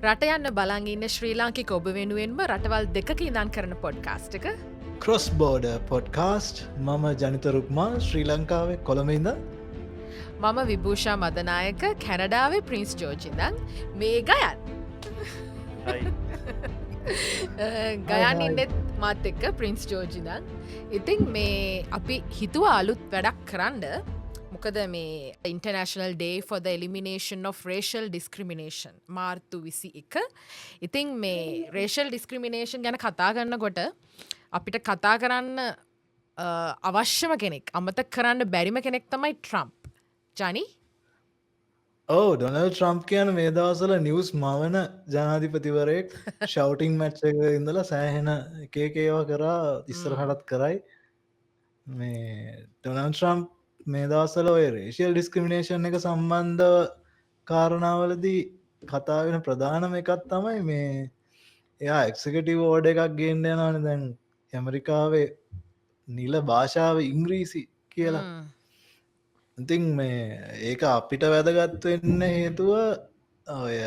රට යන්න බලන් ඉන්න ශ්‍රී ලාංකික ඔබ වෙනුවෙන්ම රටවල් දෙකක ඉඳන් කරන පොඩ්කාස්ට් එක. ක්‍රොස් බෝඩ පොඩ්කාස්ට් මම ජනිතරුක්මා ශ්‍රී ලංකාවේ කොළඹඉද මම විභූෂා මදනායක කැනඩාවේ ප්‍රින්ස් ජෝජිදන් මේ ගයන් ගයන් ඉන්නෙත් මාත් එක්ක ප්‍රින්ස් ජෝජිදන්. ඉතින් මේ අපි හිතුව අලුත් වැඩක් කරන්න මොකද මේ international day for the elimination of racial discrimination මාර්තු 21. ඉතින් මේ racial discrimination ගැන කතා කරන්න කොට අපිට කතා කරන්න අවශ්‍යම කෙනෙක් අමතක කරන්න බැරිම කෙනෙක් තමයි ට්‍රම්ප්. ජනි ඩොනල් ට්‍රම්ප් කියන මේ දවසල නිවස් මවන ජනාධිපතිවරයෙක් ෂවටිං මැච්ච එක ඉඳලා සෑහෙන එකේකේවා කරා ඉස්සරහටත් කරයි මේ ඩොනල් ට්‍රම්ප් මේ දවසල ඔය රේෂියල් ඩිස්ක්‍රමිනේෂන් එක සම්බන්ධ කාරණාවලදී කතාවෙන ප්‍රධානම එකත් තමයි මේ එයා එක්සකටිව් ඕඩ එකක් ගේන්න යනවන දැන් ඇමරිකාවේ නිල භාෂාව ඉංග්‍රීසි කියලා ඉතින් මේ ඒක අපිට වැදගත් වෙන්න හේතුව ඔය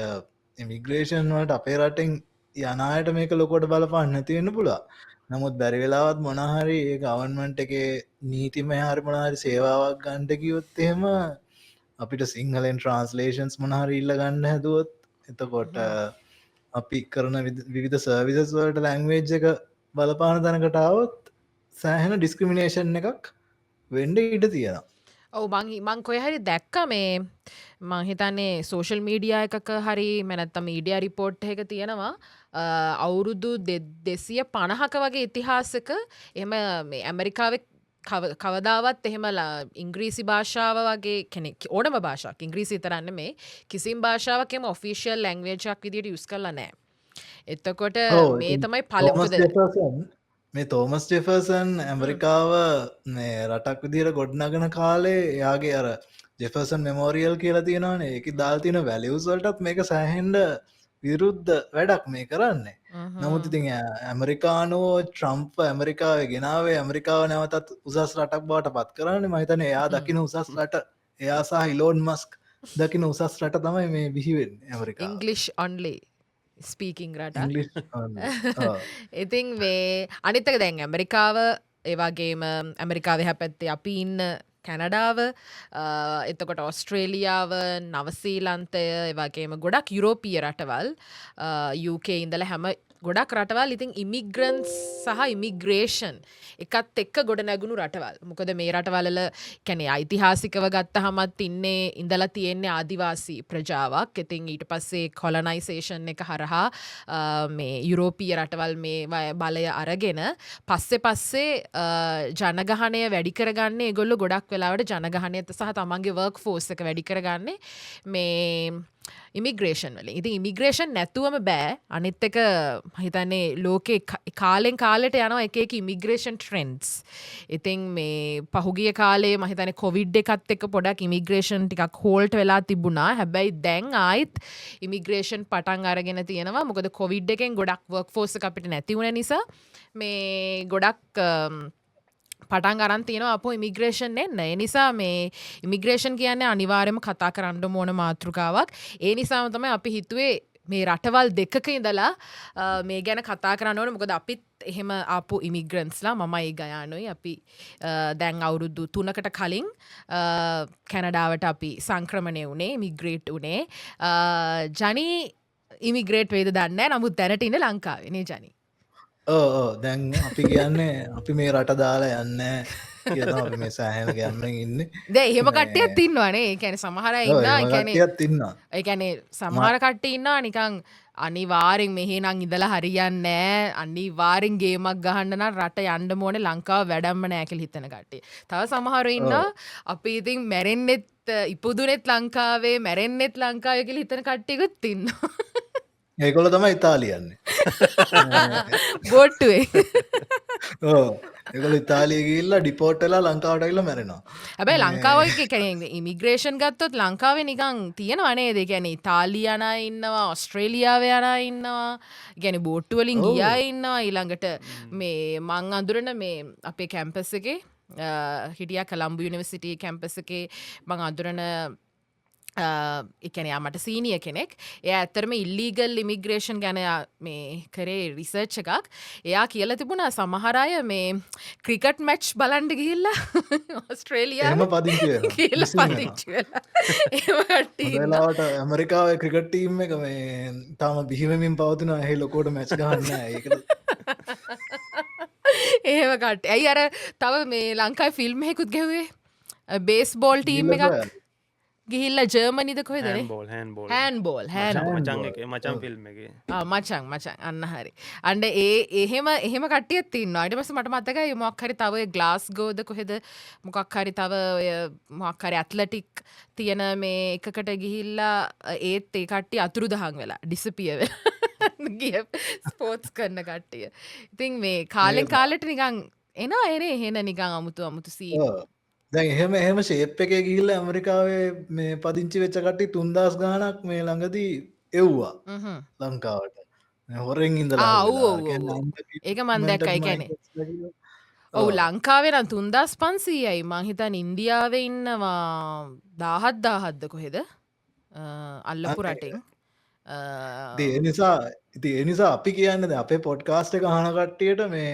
ඉමිග්‍රේෂන් වලට අපේ රටෙන් යනායට මේක ලොකොට බලපාන්න නැතිවෙන්න පුළා. නමුත් බැරි වෙලාවත් මොනහරි ඒ ගවන්මන්ට් එක නීතිම හරි මොනහරි සේවාවක් ගන්ඩ කිවොත් එහෙම අපිට සිංහලෙන් ට්‍රන්ස්ලේෂන්ස් මොනහරි ඉල්ල ගන්න හැදුවොත් එතකොට අපි කරන විවිධ සර්විසස් වලට ලැංවේජ් එක බලපාන තැනකටාවත් සෑහෙන ඩිස්ක්‍රමිනේෂන් එකක් වෙන්ඩ ඉඩ තියෙනවා. ඔවු මං කොය හරි දැක්ක මේ මංහිතන්නේ සෝෂල් මීඩිය එකක හරි මැනැත්තම මීඩිය රිපෝට් එක තියෙනවා අවුරුදු 250ක වගේ ඉතිහාසක එම මේ ඇමරිකාව කවදාවත් එහෙමලා ඉංග්‍රීසි භාෂාව වගේ කෙනෙක් ඕනම භාෂාවක් ඉංග්‍රීසි තරන්න මේ කිසිම් භාෂාවකම ඔෆිෂියල් ලැංවේජක් විදිට යුස් කරලා නෑ. එතකොට මේ තමයි පලමුද මේ තෝමස් ජෙෆර්සන් ඇමරිකාව රටක් විදිර ගොඩ්නගන කාලේ එයාගේ අර ජෙෆර්සන් මෙමෝරියල් කියලා තියෙනවාන ඒක දාල්තින වැලියවස්වලටත් මේක සෑහෙන්ඩ විරුද්ධ වැඩක් මේ කරන්නේ. නමුත් ඉතින් ඇමරිකානෝ ට්‍රම්ප් ඇමරිකාව ගෙනාවේ ඇමරිකාව නැවතත් උසස් රටක් බවට පත් කරන්න මහිතන එයා දකින උසස් රට එයා සහ හිලෝන් මස්ක් දකින උසස් රට තමයි මේ බිහිවෙන් ඇමරිකා ඉංගලිෂ් ඔන්ලි ස්පීකිං රට ඉතින් වේ අනිත්තක දැන් ඇමරිකාව ඒවාගේම ඇමරිකාව හැපැත්තේ අපි ඉන්න කැනඩාව එතකොට ඔස්ට්‍රේලියාව නවසීලන්තය ඒවාගේම ගොඩක් යුරෝපිය රටවල් UK ඉඳල හැම ගොඩක් රටවල් ඉතින් ඉමිග්‍රන්ස් සහ ඉමිග්‍රේෂන් එකත් එක්ක ගොඩ නැගුණු රටවල්. මොකද මේ රටවලල කැනෙ ඓතිහාසිකව ගත්ත හමත් ඉන්නේ ඉඳලා තියෙන්නේ ආදිවාසී ප්‍රජාවක්. ඉතින් ඊට පස්සේ කොලනයිසේෂන් එක හරහා මේ යුරෝපීය රටවල් මේ බලය අරගෙන පස්සේ ජනගහනය වැඩි කරගන්නේ ඒගොල්ලෝ ගොඩක් වෙලාවට ජනගහනයත් සහ තමන්ගේ වර්ක් ෆෝස් එක වැඩි කරගන්නේ මේ ඉමිග්‍රේෂන් වලින්. ඉතින් ඉමිග්‍රේෂන් නැතුවම බෑ. අනිත් එක හිතන්නේ ලෝකේ කාලෙන් කාලෙට යනවා එක ඉමිග්‍රේෂන් ට්‍රෙන්ඩ්ස්. ඉතින් මේ පහුගිය කාලේ මම හිතන්නේ කොවිඩ් එකත් එක්ක පොඩක් ඉමිග්‍රේෂන් ටිකක් හෝල්ට් වෙලා තිබුණා. හැබැයි දැන් ආයිත් ඉමිග්‍රේෂන් පටන් අරගෙන තියෙනවා. මොකද කොවිඩ් එකෙන් ගොඩක් වර්ක් ෆෝස් එක අපිට නැති වුණ නිසා මේ ගොඩක් පටන් අරන් තියෙනවා අපෝ ඉමිග්‍රේෂන් එන්න. ඒ නිසා මේ ඉමිග්‍රේෂන් කියන්නේ අනිවාර්යයෙන්ම කතා කරන්න ඕන මාතෘකාවක්. ඒ නිසාම තමයි අපි හිතුවේ මේ රටවල් දෙකක ඉඳලා මේ ගැන කතා කරන්න ඕනේ. මොකද අපිත් එහෙම ආපු ඉමිග්‍රන්ට්ස්ලා මමයි ගයානුයි අපි දැන් අවුරුදු 3කට කලින් කැනඩාවට අපි සංක්‍රමණය වුණේ ඉමිග්‍රේට් වුණේ. ජනි ඉමිග්‍රේට් වේද දන්නේ නැහැ. නමුත් දැනට ඉන්නේ ලංකාවේ නේ ජනි. දැන් අපි කියන්නේ අපි මේ රට දාලා යන්න කියන අපි මේ සෑහෙන ගෑම්මෙන් ඉන්න දැන් එහෙම කට්ටියක් ඉන්නවනේ. ඒ කියන්නේ සමහර අය ඉන්නවා. ඒ කියන්නේ ඉන්නවා. ඒ කියන්නේ සමහර කට්ටිය ඉන්නවා නිකන් අනිවාර්යෙන් මෙහෙ නම් ඉඳලා හරියන්නේ නැහැ. අනිවාර්යෙන් ගේමක් ගහන්න නම් රට යන්න ඕනේ ලංකාව වැඩක්ම නැහැ කියලා හිතන කට්ටිය. තව සමහරව ඉන්නවා අපි ඉතින් මැරෙන්නෙත් ඉපදුනෙත් ලංකාවේ මැරෙන්නෙත් ලංකාවේ කියලා හිතන කට්ටියකුත් ඉන්නවා. ඒකොල තමයි ඉතාලියන්නේ බොට්ටුවේ ඒකොල ඉතාලිය ගිල්ලා ඩිපෝට්ටලා ලංකාවට කියලා මැරෙනවා. හැබැයි ලංකාව කැනෙ ඉමිග්‍රේෂන් ගත්තොත් ලංකාවේ නිකං තියෙන වනේ දෙ ගැන ඉතාලි යන ඉන්නවා ඔස්ට්‍රේලියාව යන ඉන්නවා ගැන බෝට්ටුවලින් ගියා ඉන්නවා ඊළඟට මේ මං අඳුරන මේ අපේ කැම්පස් එකේ හිටියා කළම්බු යුනිවර්සිටි කැම්පස් එකේ මං අඳුරන එකන යාමට සීනිය කෙනෙක් එය ඇත්තරම ඉල්ලීගල් ඉමිග්‍රේෂන් ගැන මේ කරේ රිසර්ච් එකක් එයා කියල තිබුණා සමහරය මේ ක්‍රිකට් මැච් බලන්ඩ ගිහිල්ලා ඔස්ට්‍රේලියයා එහෙම පදිංචි වෙනවා. කියල Missing වෙනවා. පදිංචි වෙලා වෙලාවට ඇමරිකාව ක්‍රිකට් ටීම් එක මේ තාම බිහිවමින් පවතින ඇහි ලොකෝට මැච් ගන්න ඒකට ඒව කට ඇයි අර තව මේ ලංකායි ෆිල්ම්හෙකුත් ගැවේ බේස් බෝල් ටීම් එකක් ගිහිල්ල ජර්මනිද කොහෙදනේ හැන් බෝල් මචන් ෆිල්ම් එක මචන් අන්න හරි අන්ඩ එහෙම කටිය තින්න අට පස මට මත්තකයි මොක්හරි තව ගලාස් ගෝද කොහෙද මොකක් හරි තව මොක්හරි ඇත්ලටික් තියෙන මේ එකකට ගිහිල්ලා ඒත් ඒ කට්ටි අතුරු දහන් වෙලා ඩිසපියව ගිය ස්පෝට්ස් කරන කට්ටිය ඉතින් මේ කාලෙන් කාලට නිකං එන එනේ එහෙන නිකං අමුතු සී දැන් එහෙම ශේප් එක ගිහිල්ල ඇමරිකාවේ මේ පදිංචි වෙච්ච කට්ටි 3000 ගානක් මේ ළඟදී එව්වා ලංකාවට හොරෙන් ඉඳලා ඒක මන් දැක්කයි කැනෙ ඔවු ලංකාවෙන 3500යි මහිතන් ඉන්දියාව ඉන්නවා 17,000ද කොහෙද අල්ලපු රටින් ඒ නිසා අපි කියන්නද අපේ පොඩ්කාස්ට් එක අහන කට්ටියට මේ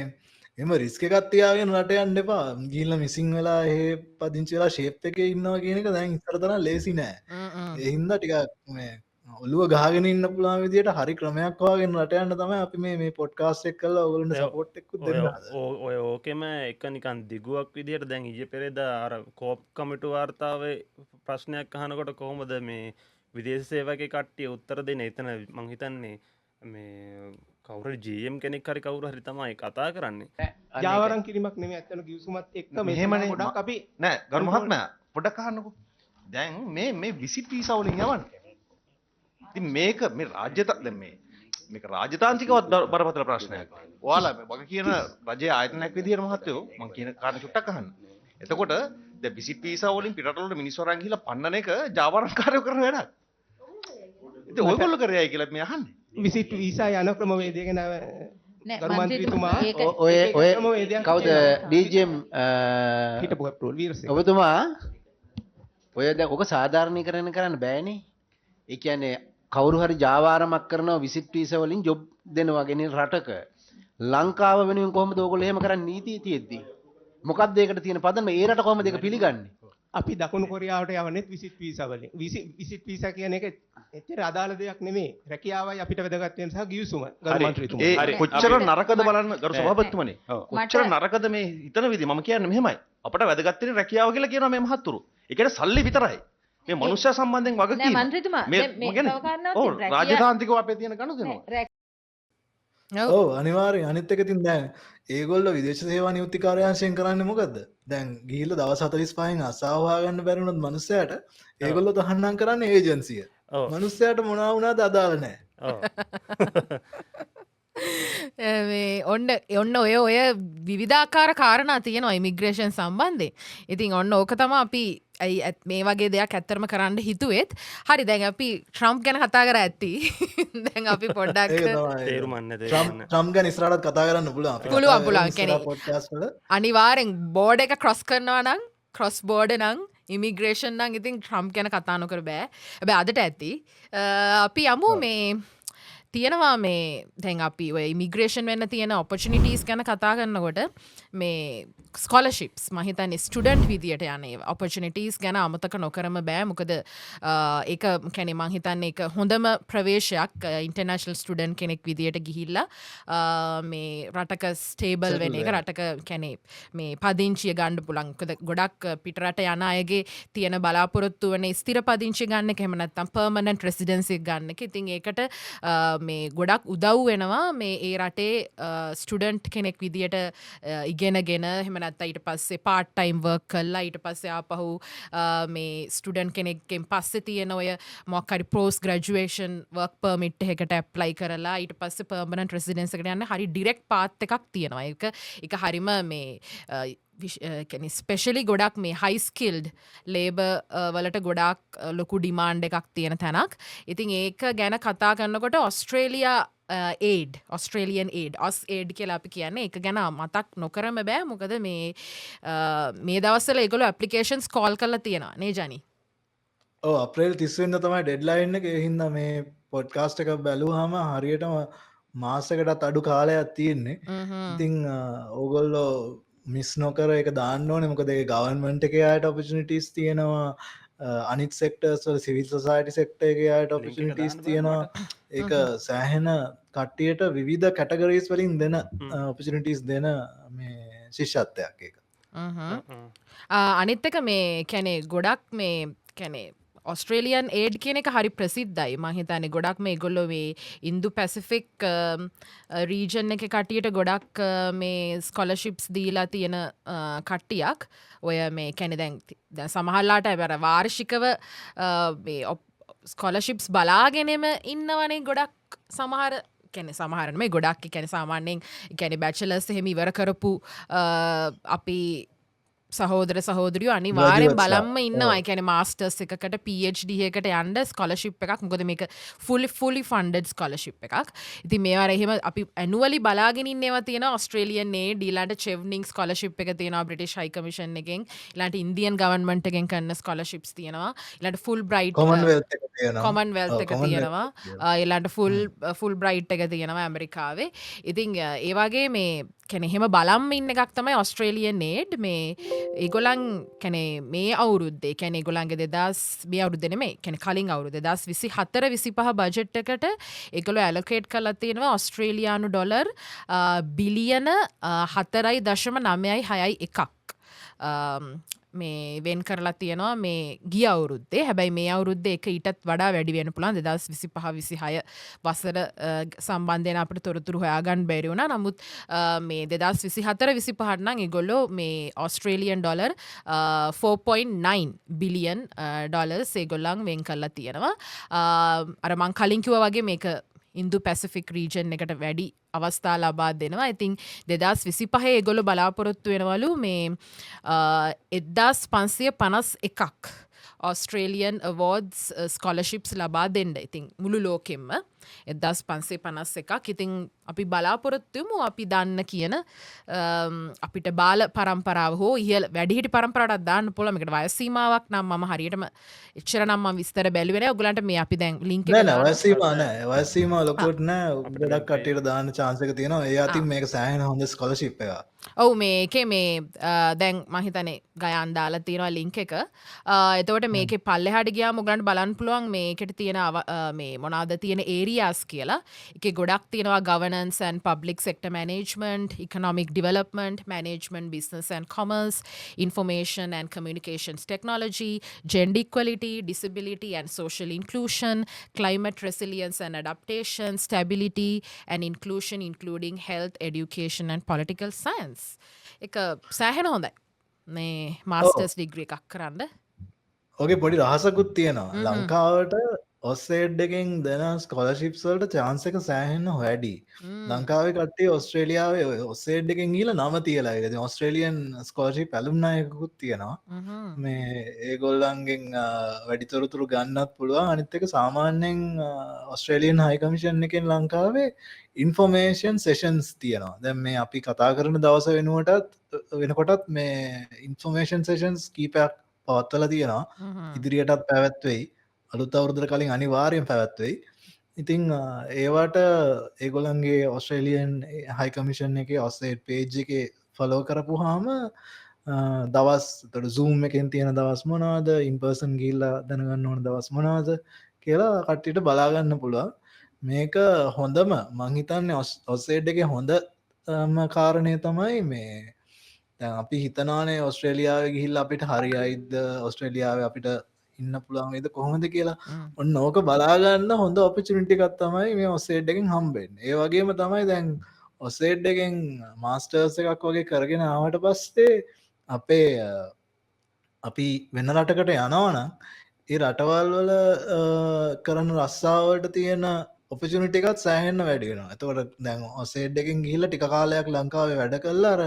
එම රිස්ක එකත්තියාගෙන රට යන්න එපා ගිල්ල මිසිං වෙලා ඒ පදිංචි වෙලා ශේප් එක ඉන්නවා කියන එක දැන් ඉතරතන ලේසි නෑ එහින්ද ටික මේ ඔලුව ගහගෙන ඉන්න පුළා විදියට හරි ක්‍රමයක් වාගෙන රටයන්න තමයි අපි මේ පොඩ්කාස්ට් එක් කල්ලා ඔගලට සපෝට් එක්කු ඔය ඕකෙම එක නිකන් දිගුවක් විදියට දැන් ඉජ පෙරේද අර කෝප් කමිටු වාර්තාවේ ප්‍රශ්නයක් අහනකොට කොහොමද මේ විදේශ සේවක කට්ටිය උත්තර දෙන එතන මංහිතන්නේ මේ කවර ජම් කෙනෙක් හරි කවුර හරි තමයි කතා කරන්නේ ජාවරන් කිරීමක් නෙමෙයි ඇත්තන කිව්සුමත් එක්ක මෙහෙම ගොඩක් අපි නෑ ගරු මහත්මයා පොඩ්ඩක් අහන්නකෝ දැන් මේ විසිට් වීසා වලින් යවන්නේ ඉතින් මේක මේ මේක රාජතාන්ත්‍රිකවත් බරපතල ප්‍රශ්නයක් ඔයාලා වගේ කියන රජයේ ආයතනයක් විදියට මහත්තයෝ මම කියන කාරණා චුට්ටක් අහන්න එතකොට දැන් විසිට් වීසා වලින් පිටරට වලට මිනිස්සු අරන් ගිහලා පන්නන එක ජාවාරම්කාරයෝ කරන වැඩක් ඉතින් ඔයගොල්ලෝ කරේයි කියලා මේ අහන්නේ විසිට් වීසා යන ක්‍රමවේදය ගැන ගරු මන්ත්‍රීතුමා ඔය කවුද ඩීජම් හිටපු අප්‍රෝල් වීරසේන ඔබතුමා ඔය දැන් ඔක සාධාරණීකරණය කරන්න බෑනේ ඒ කියන්නේ කවුරු හරි ජාවාරමක් කරනවා විසිට් වීසා වලින් ජොබ් දෙනවා ගෙනින් රටක ලංකාව වෙනුවෙන් කොහොමද ඕගොල්ලෝ එහෙම කරන්නේ නීතිය තියෙද්දි මොකක්ද ඒකට තියෙන පදනම ඒ රට කොහොමද ඒක පිළිගන්නේ අපි දකුණු කොරියාවට යවන්නෙත් විසිට් වීසා වලින් විසිට් වීසා කියන එක එච්චර අදාළ දෙයක් නෙමෙයි රැකියාවයි අපිට වැදගත් වෙන සහ ගිවිසුම ගරු මන්ත්‍රීතුමා ඒ කොච්චර නරකද බලන්න ගරු සභාපතිතුමනි කොච්චර නරකද මේ හිතන විදිහ මම කියන්නේ මෙහෙමයි අපට වැදගත් වෙන රැකියාව කියලා කියනවා මේ මහත්තුරු ඒ කියන්නේ සල්ලි විතරයි මේ මනුෂ්‍ය සම්බන්ධයෙන් වගකීම නෑ මන්ත්‍රීතුමා මේ තව කාරණාවක් ඔව් රාජතාන්ත්‍රිකව අපේ තියෙන ගනුදෙනුව ඔව් අනිවාර්යෙන් අනිත් එක ඉතින් දැන් ඒගොල්ලෝ විදේශ සේවා නියුක්තිකාරයන්ගෙන් කරන්නේ මොකද්ද දැන් ගිහිල්ලා දවස් 45න් අසාව හොයාගන්න බැරි වුණොත් මිනිස්සයාට ඒගොල්ලෝ තහනම් කරන්නේ ඒජන්සිය මිනිස්සයාට මොනවා වුණාද අදාළ නැහැ ඔන්න ඔය විවිධාකාර කාරණා තියෙනවා ඉමිග්‍රේෂන් සම්බන්ධයෙන්. ඉතින් ඔන්න ඕක තමයි අපි මේ වගේ දෙයක් ඇත්තරම කරන්න හිතුවෙත්. හරි දැන් අපි ට්‍රම්ප් ගැන කතා කර ඇති. දැන් අපි පොඩ්ඩක් ට්‍රම්ප් ගැන ඉස්සරහට කතා කරන්න පුළුවන්. පුළුවන් කියන්නේ අනිවාර්යෙන් බෝඩ් එක ක්‍රොස් කරනවා නම් ක්‍රොස් බෝඩ් නම් ඉමිග්‍රේෂන් නම් ඉතින් ට්‍රම්ප් ගැන කතා නොකර බෑ. හැබැයි අදට ඇති. අපි යමු මේ තියෙනවා මේ දැන් අපි ඔය ඉමිග්‍රේෂන් වෙන්න තියෙන ඔපචුනිටීස් ගැන කතා කරනකොට මේ ස්කොලර්ෂිප්ස් මම හිතන්නේ ස්ටුඩන්ට් විදියට යන ඒවා ඔපචුනිටීස් ගැන අමතක නොකරම බෑ මොකද ඒක කියන්නේ මම හිතන්නේ ඒක හොඳම ප්‍රවේශයක් ඉන්ටර්නැෂනල් ස්ටුඩන්ට් කෙනෙක් විදියට ගිහිල්ලා මේ රටක ස්ටේබල් වෙන එක රටක කියන්නේ මේ පදිංචිය ගන්න පුළුවන් මොකද ගොඩක් පිටරට යන අයගේ තියෙන බලාපොරොත්තු වෙන ස්ථිර පදිංචිය ගන්න එක එහෙම නැත්නම් පර්මනන්ට් රෙසිඩන්සි එක ගන්න එක. ඉතින් ඒකට මේ ගොඩක් උදව් වෙනවා මේ ඒ රටේ ස්ටුඩන්ට් කෙනෙක් විදියට ඉගෙනගෙන එහෙම නැත්නම් ඊට පස්සේ පාර්ට් ටයිම් වර්ක් කරලා ඊට පස්සේ ආපහු මේ ස්ටුඩන්ට් කෙනෙක්ගෙන් පස්සේ තියෙන ඔය මොකක් හරි පෝස්ට් ග්‍රැජුවේෂන් වර්ක් පර්මිට් එකකට ඇප්ලයි කරලා ඊට පස්සේ පර්මනන්ට් රෙසිඩන්ස් එකට යන්න හරි ඩිරෙක්ට් පාත් එකක් තියෙනවා. ඒක හරිම මේ ස්පෙෂලි ගොඩක් මේ හයි ස්කිල්ඩ් ලේබ වලට ගොඩක් ලොකු ඩිමාන්ඩ් එකක් තියෙන තැනක්. ඉතින් ඒක ගැන කතා කරනකොට ඔස්ට්‍රේලියන් ඒඩ් ඔස් ඒඩ් කියලා අපි කියන්නේ ඒක ගැන මතක් නොකරම බෑ මොකද මේ දවස්වල ඒගොල්ලෝ ඇප්ලිකේෂන්ස් කෝල් කරලා තියෙනවා නේ ජනි අප්‍රේල් 30 වෙනිදා තමයි ඩෙඩ්ලයින් එක. ඒ හින්දා මේ පොඩ්කාස්ට් එකක් බැලුවාම හරියටම මාසයකටත් අඩු කාලයක් තියෙන්නේ. ඉතින් ඕගොල්ලෝ මිස් නොකර එක දාන්න ඕනේ. මොකද ඒ ගවර්න්මන්ට් එකේ අයට ඔපචුනිටිස් තියෙනවා. අනිත් සෙක්ටර්ස් වල සිවිල් සොසයිටි සෙක්ටර් එකේ අයට ඔපචුනිටිස් තියෙනවා. ඒක සෑහෙන කට්ටියට විවිධ කැටගරීස් වලින් දෙන ඔපචුනිටිස් දෙන මේ ශිෂ්‍යත්වයක් ඒක. අනිත් එක මේ කැනේ ගොඩක් මේ කැනේ ඔස්ට්‍රේලියන් ඒඩ් කියන එක හරි ප්‍රසිද්ධයි. මං හිතන්නේ ගොඩක් මේ ඒගොල්ලෝ මේ ඉන්දු පැසිෆික් රීජන් එක කට්ටියට ගොඩක් මේ ස්කොලර්ෂිප්ස් දීලා තියෙන කට්ටියක්. ඔය මේ කැනේ දැන් සමහරලාට අර වාර්ෂිකව මේ ස්කොලර්ෂිප්ස් බලාගෙනම ඉන්නවනේ ගොඩක් සමහර කැන සමහරන මේ ගොඩක් කැන සාමාන්‍යයෙන් කැන බැචලස් එහෙම ඉවර කරපු අපි සහෝදර සහෝදරියෝ අනිවාර්යෙන් බලම්ම ඉන්නවා. කියන්නේ මාස්ටර්ස් එකකට PhD එකකට යන්න ස්කෝලර්ෂිප් එකක්. මොකද මේක fully funded ස්කෝලර්ෂිප් එකක්. ඉතින් මේවා එහෙම අපි ඇනුවලි බලාගෙන ඉන්නේවා තියෙනවා. ඔස්ට්‍රේලියන් ඒඩ් ඊළඟට චෙව්නිං ස්කෝලර්ෂිප් එක තියෙනවා බ්‍රිටිෂ් හයි කමිෂන් එකෙන්. ඊළඟට ඉන්දියන් ගවර්න්මන්ට් එකෙන් කරන ස්කෝලර්ෂිප්ස් තියෙනවා. ඊළඟට ෆුල් බ්‍රයිට් කොමන්වෙල්ත් එක තියෙනවා. කොමන්වෙල්ත් එක තියෙනවා. ඊළඟට ෆුල් බ්‍රයිට් එක තියෙනවා ඇමරිකාවේ. ඉතින් ඒ වගේ මේ කැනෙ එහෙම බලම් ඉන්න එකක් තමයි ඔස්ට්‍රේලියන් ඒඩ්. මේ ඒගොලන් කැනේ මේ අවුරුද්දේ කැනෙ ගොලන්ගේ දෙදස් මේ අවුරුද්දේ නෙමෙයි කැනෙ කලින් අවුරුද්දේ 2024 25 බජට් එකට ඒගොල්ලෝ ඇලොකේට් කරලා තියෙනවා ඔස්ට්‍රේලියානු ඩොලර් බිලියන 4.961ක් මේ වෙන් කරලා තියෙනවා මේ ගිය අවුරුද්දේ. හැබැයි මේ අවුරුද්දේ එක ඊටත් වඩා වැඩි වෙන්න පුළුවන්. 2025 26 වසර සම්බන්ධයෙන් අපිට තොරතුරු හොයාගන්න බැරි වුණා. නමුත් මේ 2024 25 නම් ඒගොල්ලෝ මේ ඔස්ට්‍රේලියන් ඩොලර් 4.9 බිලියන් ඩොලර්ස් ඒගොල්ලන් වෙන් කරලා තියෙනවා. අර මං කලින් කිව්වා වගේ මේක ඉන්දු පැසිෆික් රීජන් එකට වැඩි අවස්ථා ලබා දෙනවා. ඉතින් 2025 ඒගොල්ලෝ බලාපොරොත්තු වෙනවලු මේ 1551ක් ඔස්ට්‍රේලියන් අවෝඩ්ස් ස්කොලර්ෂිප්ස් ලබා දෙන්න. ඉතින් මුළු ලෝකෙම 1551ක්. ඉතින් අපි බලාපොරොත්තු වෙමු අපි දන්න කියන අපිට බාල පරම්පරාව හෝ ඉහළ වැඩිහිටි පරම්පරාවටත් දාන්න පුළුවන්. මේකට වයස් සීමාවක් නම් මම හරියටම එච්චර නම් මම විස්තර බැලුවේ නැහැ. ඔයගලන්ට මේ අපි දැන් ලින්ක් එක නෑ වයස් සීමා නෑ. වයස් සීමා ලොකුට නෑ. ගොඩක් කට්ටියට දාන්න chance එක තියෙනවා. ඒ අතින් මේක සෑහෙන හොඳ ස්කෝලර්ෂිප් එකක්. ඔව් මේකේ මේ දැන් මම හිතන්නේ ගයන් දාලා තියෙනවා ලින්ක් එක. එතකොට මේකේ පල්ලෙහාට ගියාම ඔයගලන්ට බලන්න පුළුවන් මේකට තියෙන මේ මොනවාද තියෙන areas කියලා. ඒකේ ගොඩක් තියෙනවා governance and public sector management, economic development, management, business and commerce, information and communications technology, gender equality, disability and social inclusion, climate resilience and adaptation, stability and inclusion including health, education and political science. එක සෑහෙන හොඳයි මේ masters degree එකක් කරන්න. ඕකේ පොඩි රහසකුත් තියෙනවා. ලංකාවට ඔස්සේඩ් එකෙන් දෙන ස්කොලර්ෂිප්ස් වලට chance එක සෑහෙන වැඩි. ලංකාවේ කට්ටිය ඔස්ට්‍රේලියාවේ ඔස්සේඩ් එකෙන් ගිහලා නම තියලා. ඒ කියන්නේ ඔස්ට්‍රේලියන් ස්කොලර්ෂිප් ඇලුම්නයි එකකුත් තියෙනවා. මේ ඒගොල්ලන්ගෙන් වැඩි තොරතුරු ගන්නත් පුළුවන්. අනිත් එක සාමාන්‍යයෙන් ඔස්ට්‍රේලියන් හයි කමිෂන් එකෙන් ලංකාවේ ඉන්ෆෝමේෂන් සෙෂන්ස් තියෙනවා. දැන් මේ අපි කතා කරන දවස වෙනකොටත් මේ ඉන්ෆෝමේෂන් සෙෂන්ස් කීපයක් පවත්වලා තියෙනවා. ඉදිරියටත් පැවැත්වෙයි. අලුත් අවුරුද්දට කලින් අනිවාර්යෙන් පැවැත්වෙයි. ඉතින් ඒවට ඒගොල්ලන්ගේ ඔස්ට්‍රේලියන් හයි කමිෂන් එකේ ඔස්සේඩ් පේජ් එකේ ෆලෝ කරපුවාම දවස් Zoom එකෙන් තියෙන දවස් මොනවද, ඉන් පර්සන් ගිහිල්ලා දැනගන්න ඕන දවස් මොනවද කියලා කට්ටියට බලා ගන්න පුළුවන්. මේක හොඳම මං හිතන්නේ ඔස්සේඩ් එකේ හොඳම කාරණය තමයි මේ දැන් අපි හිතනවානේ ඔස්ට්‍රේලියාවේ ගිහිල්ලා අපිට හරියයිද, ඔස්ට්‍රේලියාවේ අපිට ඉන්න පුළුවන් වේද කොහොමද කියලා. ඔන්න ඕක බලාගන්න හොඳ ඔපචුනිටි එකක් තමයි මේ ඔස්සේඩ් එකෙන් හම්බෙන්නේ. ඒ වගේම තමයි දැන් ඔස්සේඩ් එකෙන් මාස්ටර්ස් එකක් වගේ කරගෙන ආවට පස්සේ අපි වෙන රටකට යනවනම් ඒ රටවල් වල කරන රස්සාවලට තියෙන ඔපචුනිටි එකත් සෑහෙන්න වැඩි වෙනවා. එතකොට දැන් ඔස්සේඩ් එකෙන් ගිහිල්ලා ටික කාලයක් ලංකාවේ වැඩ කළා අර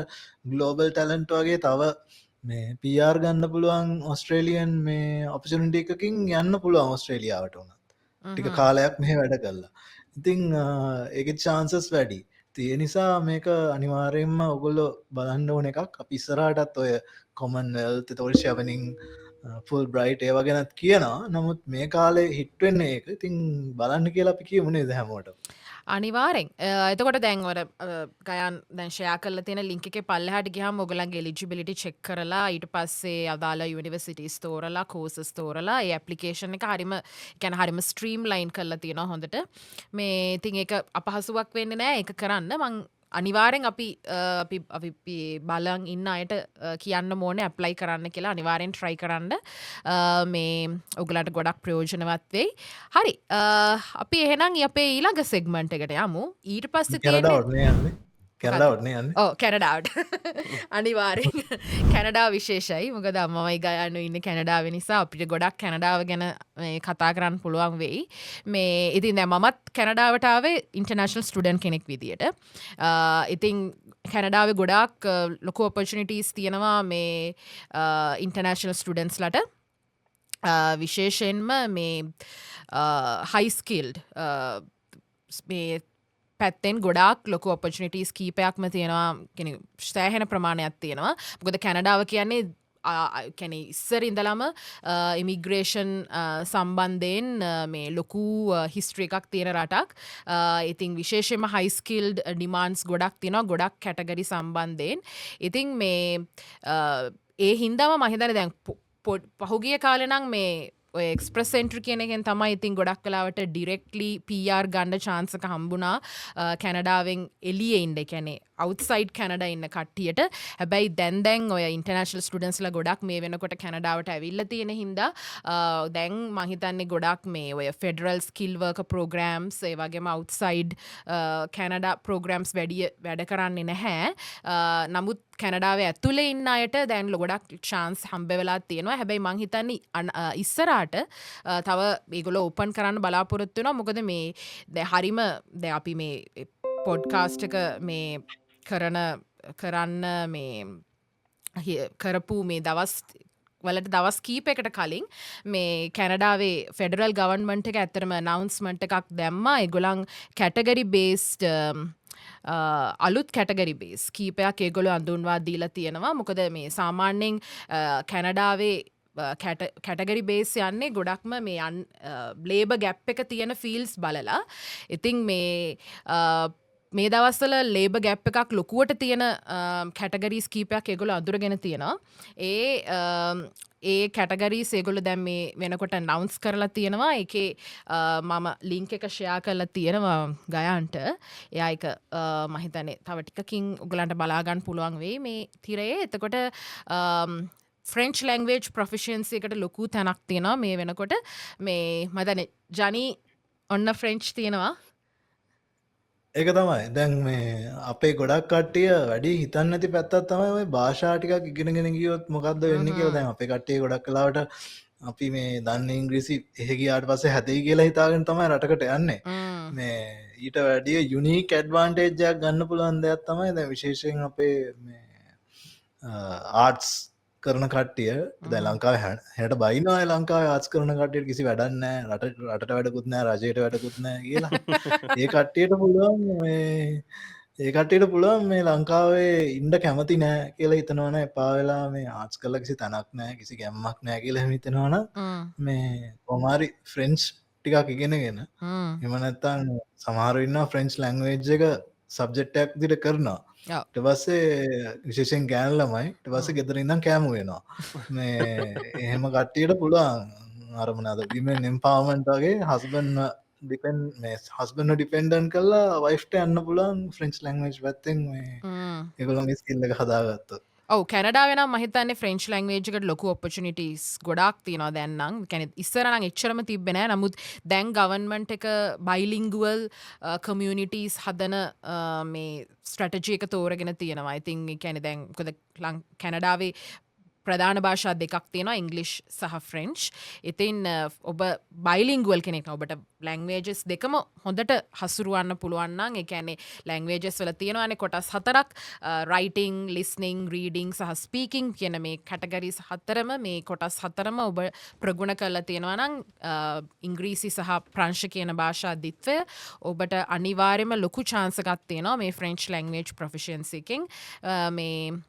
ග්ලෝබල් ටැලන්ට් වගේ තව මේ PR ගන්න පුළුවන් ඔස්ට්‍රේලියන් මේ ඔපචුනිටි එකකින් යන්න පුළුවන් ඔස්ට්‍රේලියාවට උනත්. ටික කාලයක් මෙහෙ වැඩ කළා. ඉතින් ඒකේ chances වැඩි. ඒ නිසා මේක අනිවාර්යයෙන්ම ඔයගොල්ලෝ බලන්න ඕන එකක්. අපි ඉස්සරහටත් ඔය කොමන්වෙල්ත් එතකොට ෂෙවනින් ෆුල් බ්‍රයිට් ඒවා ගැනත් කියනවා. නමුත් මේ කාලේ හිට වෙන්නේ ඒක. ඉතින් බලන්න කියලා අපි කියමු නේද හැමෝටම. අනිවාරෙන් එතකොට දැන්වර ගයන් දැංශයා කල තින ලින්ක පල්ලහට ගහම ඔගලන්ගේ එලිජිබිලිටි චෙක් කරලා ඊට පස්සේ අදාලා යුනිවර්සිටි ස්තෝරලා කෝසස් තෝරලා ඒ ඇපලිකේෂන් එක හරිම ගැන හරිම ස්ට්‍රීම් ලයින් කරලා තියෙන හොඳට මේ ඉතින් එක අපහසුවක් වෙන්න නෑ එක කරන්න මං අනිවාරෙන් අපි බලන් ඉන්න අයට කියන්න මෝන ඇප්ලයි කරන්න කියලා අනිවාරෙන් ට්‍රයි කරන්න මේ ඔගලට ගොඩක් ප්‍රයෝජනවත් වෙයි හරි අපි එහෙනම් අපේ ඊළඟ සෙග්මන්ට් එකට යමු ඊට පස්සේ කැනඩාවටනේ යන්න ඕ කැනඩාවට අනිවාරෙන් කැනඩා විශේෂයි මොකද අම්මයි ගයන්න ඉන්න කැනඩාව නිසා අපිට ගොඩක් කැනඩාව ගැන කතා කරන්න පුළුවන් වෙයි මේ ඉතින් මමත් කැනඩාවටාවේ ඉන්ටර්නේෂනල් ස්ටුඩන්ට් කෙනෙක් විදියට ඉතින් කැනඩාව ගොඩක් ලොකු ඔපර්චුනිටීස් තියෙනවා මේ ඉන්ටර්නේෂනල් ස්ටුඩන්ට්ස්ලට විශේෂයෙන්ම මේ හයිස්කිල්ඩ් මේ පැත්තෙන් ගොඩක් ලොක ඔපර්චුනිටීස් කීපයක්ම තියෙනවා සෑහෙන ප්‍රමාණයක් තියෙනවා මොකද කැනඩාව කියන්නේ කැන ඉස්සර ඉඳලම ඉමිග්‍රේෂන් සම්බන්ධයෙන් මේ ලොකු හිස්ට්‍රිය එකක් තියෙන රටක් ඉතින් විශේෂම හයිස්කිල්ඩ් ඩිමාන්ස් ගොඩක් තියෙනවා ගොඩක් කැටගරි සම්බන්ධයෙන් ඉතින් මේ ඒ හින්දාම මහිතන දැන් පහුගිය කාලෙනම් මේ එක්ස්ප්‍රස් සෙන්ටර් කියන එකෙන් තමයි ඉතින් ගොඩක් කලාවට ඩිරෙක්ට්ලි PR ගන්න chance එක හම්බුණා කැනඩාවෙන් එළියේ ඉන්න කියන්නේ outside කැනඩා ඉන්න කට්ටියට හැබැයි දැන් ඔය ඉන්ටර්නැෂනල් ස්ටුඩන්ට්ස්ලා ගොඩක් මේ වෙනකොට කැනඩාවට ඇවිල්ලා තියෙන හින්දා දැන් මම හිතන්නේ ගොඩක් මේ ඔය ෆෙඩරල් ස්කිල් වර්කර් ප්‍රෝග්‍රෑම්ස් ඒ වගේම outside කැනඩා ප්‍රෝග්‍රෑම්ස් වැඩ කරන්නේ නැහැ නමුත් කැනඩාවේ ඇතුලේ ඉන්න අයට දැන් ගොඩක් chance හම්බ වෙලා තියෙනවා හැබැයි මං හිතන්නේ ඉස්සරහට තව මේගොල්ලෝ ඕපන් කරන්න බලාපොරොත්තු වෙනවා මොකද මේ දැන් හරිම දැන් අපි මේ පොඩ්කාස්ට් එක මේ කරන්න මේ කරපු මේ දවස් වලට දවස් කීපයකට කලින් මේ කැනඩාවේ ෆෙඩරල් ගවර්න්මන්ට් එක ඇත්තටම අනවුන්ස්මන්ට් එකක් දැම්මා ඒගොල්ලන් කැටගරි බේස්ඩ් අලුත් කැටගරි බේස් කීපයක් ඒගොල්ලෝ අඳුන්වා දීලා තියෙනවා මොකද මේ සාමාන්‍යයෙන් කැනඩාවේ කැටගරි බේස් යන්නේ ගොඩක්ම මේ ලේබර් ගැප් එක තියෙන ෆීල්ඩ්ස් බලලා ඉතින් මේ දවස්වල ලේබර් ගැප් එකක් ලොකුවට තියෙන කැටගරීස් කීපයක් ඒගොල්ලෝ අඳුරගෙන තියෙනවා ඒ කැටගරීස් ඒගොල්ලෝ දැන් මේ වෙනකොට අනවුන්ස් කරලා තියෙනවා ඒකේ මම ලින්ක් එක ෂෙයා කරලා තියෙනවා ගයන්ට එයා එක මම හිතන්නේ තව ටිකකින් ඔයගලන්ට බලා ගන්න පුළුවන් වෙයි මේ තිරයේ එතකොට ෆ්‍රෙන්ච් ලැන්ග්වේජ් ප්‍රොෆිෂියන්සි එකට ලොකු තැනක් තියෙනවා මේ වෙනකොට මේ මම දන්නේ ජනි ඔන්න ෆ්‍රෙන්ච් තියෙනවා ඒක තමයි දැන් මේ අපේ ගොඩක් කට්ටිය වැඩි හිතන්න ඇති පැත්තත් තමයි ඔය භාෂා ටිකක් ඉගෙනගෙන ගියොත් මොකද්ද වෙන්නේ කියලා දැන් අපේ කට්ටිය ගොඩක් කලාවට අපි මේ දන්නේ ඉංග්‍රීසි එහෙ ගියාට පස්සේ හැදෙයි කියලා හිතාගෙන තමයි රටකට යන්නේ මේ ඊට වැඩිය යුනික් ඇඩ්වාන්ටේජ් එකක් ගන්න පුළුවන් දෙයක් තමයි දැන් විශේෂයෙන් අපේ මේ ආර්ට්ස් කරන කට්ටිය දැන් ලංකාවේ හැට බයිනවා ලංකාවේ ආර්ට්ස් කරන කට්ටියට කිසි වැඩක් නැහැ රටට වැඩකුත් නැහැ රජයට වැඩකුත් නැහැ කියලා ඒ කට්ටියට පුළුවන් ඒ කට්ටියට පුළුවන් මේ ලංකාවේ ඉන්න කැමති නෑ කියලා හිතනවනේ එපා වෙලා මේ ආර්ට්ස් කරලා කිසි තැනක් නැහැ කිසි ගැම්මක් නැහැ කියලා හිතනවනම් මේ කොමාරි ෆ්‍රෙන්ච් ටිකක් ඉගෙනගෙන එහෙම නැත්නම් සමහරව ඉන්නවා ෆ්‍රෙන්ච් ලැන්ග්වේජ් එක සබ්ජෙක්ට් එකක් විදිහට කරනවා ඊට පස්සේ විශේෂයෙන් ගෑනු ළමයි ඊට පස්සේ ගෙදර ඉඳන් කෑමු වෙනවා මේ එහෙම කට්ටියට පුළුවන් අර මොනවාද විමෙන් එම්පවර්මන්ට් වගේ හස්බන්ඩ් ඩිපෙන්ඩ් මේ හස්බන්ඩ් ඩිපෙන්ඩන්ට් කරලා වයිෆ්ට යන්න පුළුවන් ෆ්‍රෙන්ච් ලැන්ග්වේජ් පැත්තෙන් මේ ඒගොල්ලන්ගේ ස්කිල් එක හදාගත්තොත් ඔව් කැනඩාවේ නම් මම හිතන්නේ ෆ්‍රෙන්ච් ලැන්ග්වේජ් එකට ලොකු ඔපචුනිටිස් ගොඩාක් තියෙනවා දැන් නම්. කියන්නේ ඉස්සර නම් එච්චරම තිබ්බේ නෑ. නමුත් දැන් ගවර්න්මන්ට් එක බයිලින්ගුවල් කමියුනිටිස් හදන මේ ස්ට්‍රැටජි එක තෝරගෙන තියෙනවා. I think ඒ කියන්නේ දැන් මොකද කැනඩාවේ ප්‍රධාන භාෂා දෙකක් තියෙනවා ඉංග්ලිෂ් සහ ෆ්‍රෙන්ච්. ඉතින් ඔබ බයිලින්ගුවල් කෙනෙක් නම් ඔබට ලැන්ග්වේජස් දෙකම හොඳට හසුරුවන්න පුළුවන් නම් ඒ කියන්නේ ලැන්ග්වේජස් වල තියෙනවානේ කොටස් හතරක් රයිටිං, ලිස්නිං, රීඩිං සහ ස්පීකිං කියන මේ කැටගරිස් හතරම මේ කොටස් හතරම ඔබ ප්‍රගුණ කරලා තියෙනවා නම් ඉංග්‍රීසි සහ ප්‍රංශ කියන භාෂා දිත්වය ඔබට අනිවාර්යයෙන්ම ලොකු chance එකක් තියෙනවා මේ ෆ්‍රෙන්ච් ලැන්ග්වේජ් ප්‍රොෆිෂියන්සි එකෙන් මේ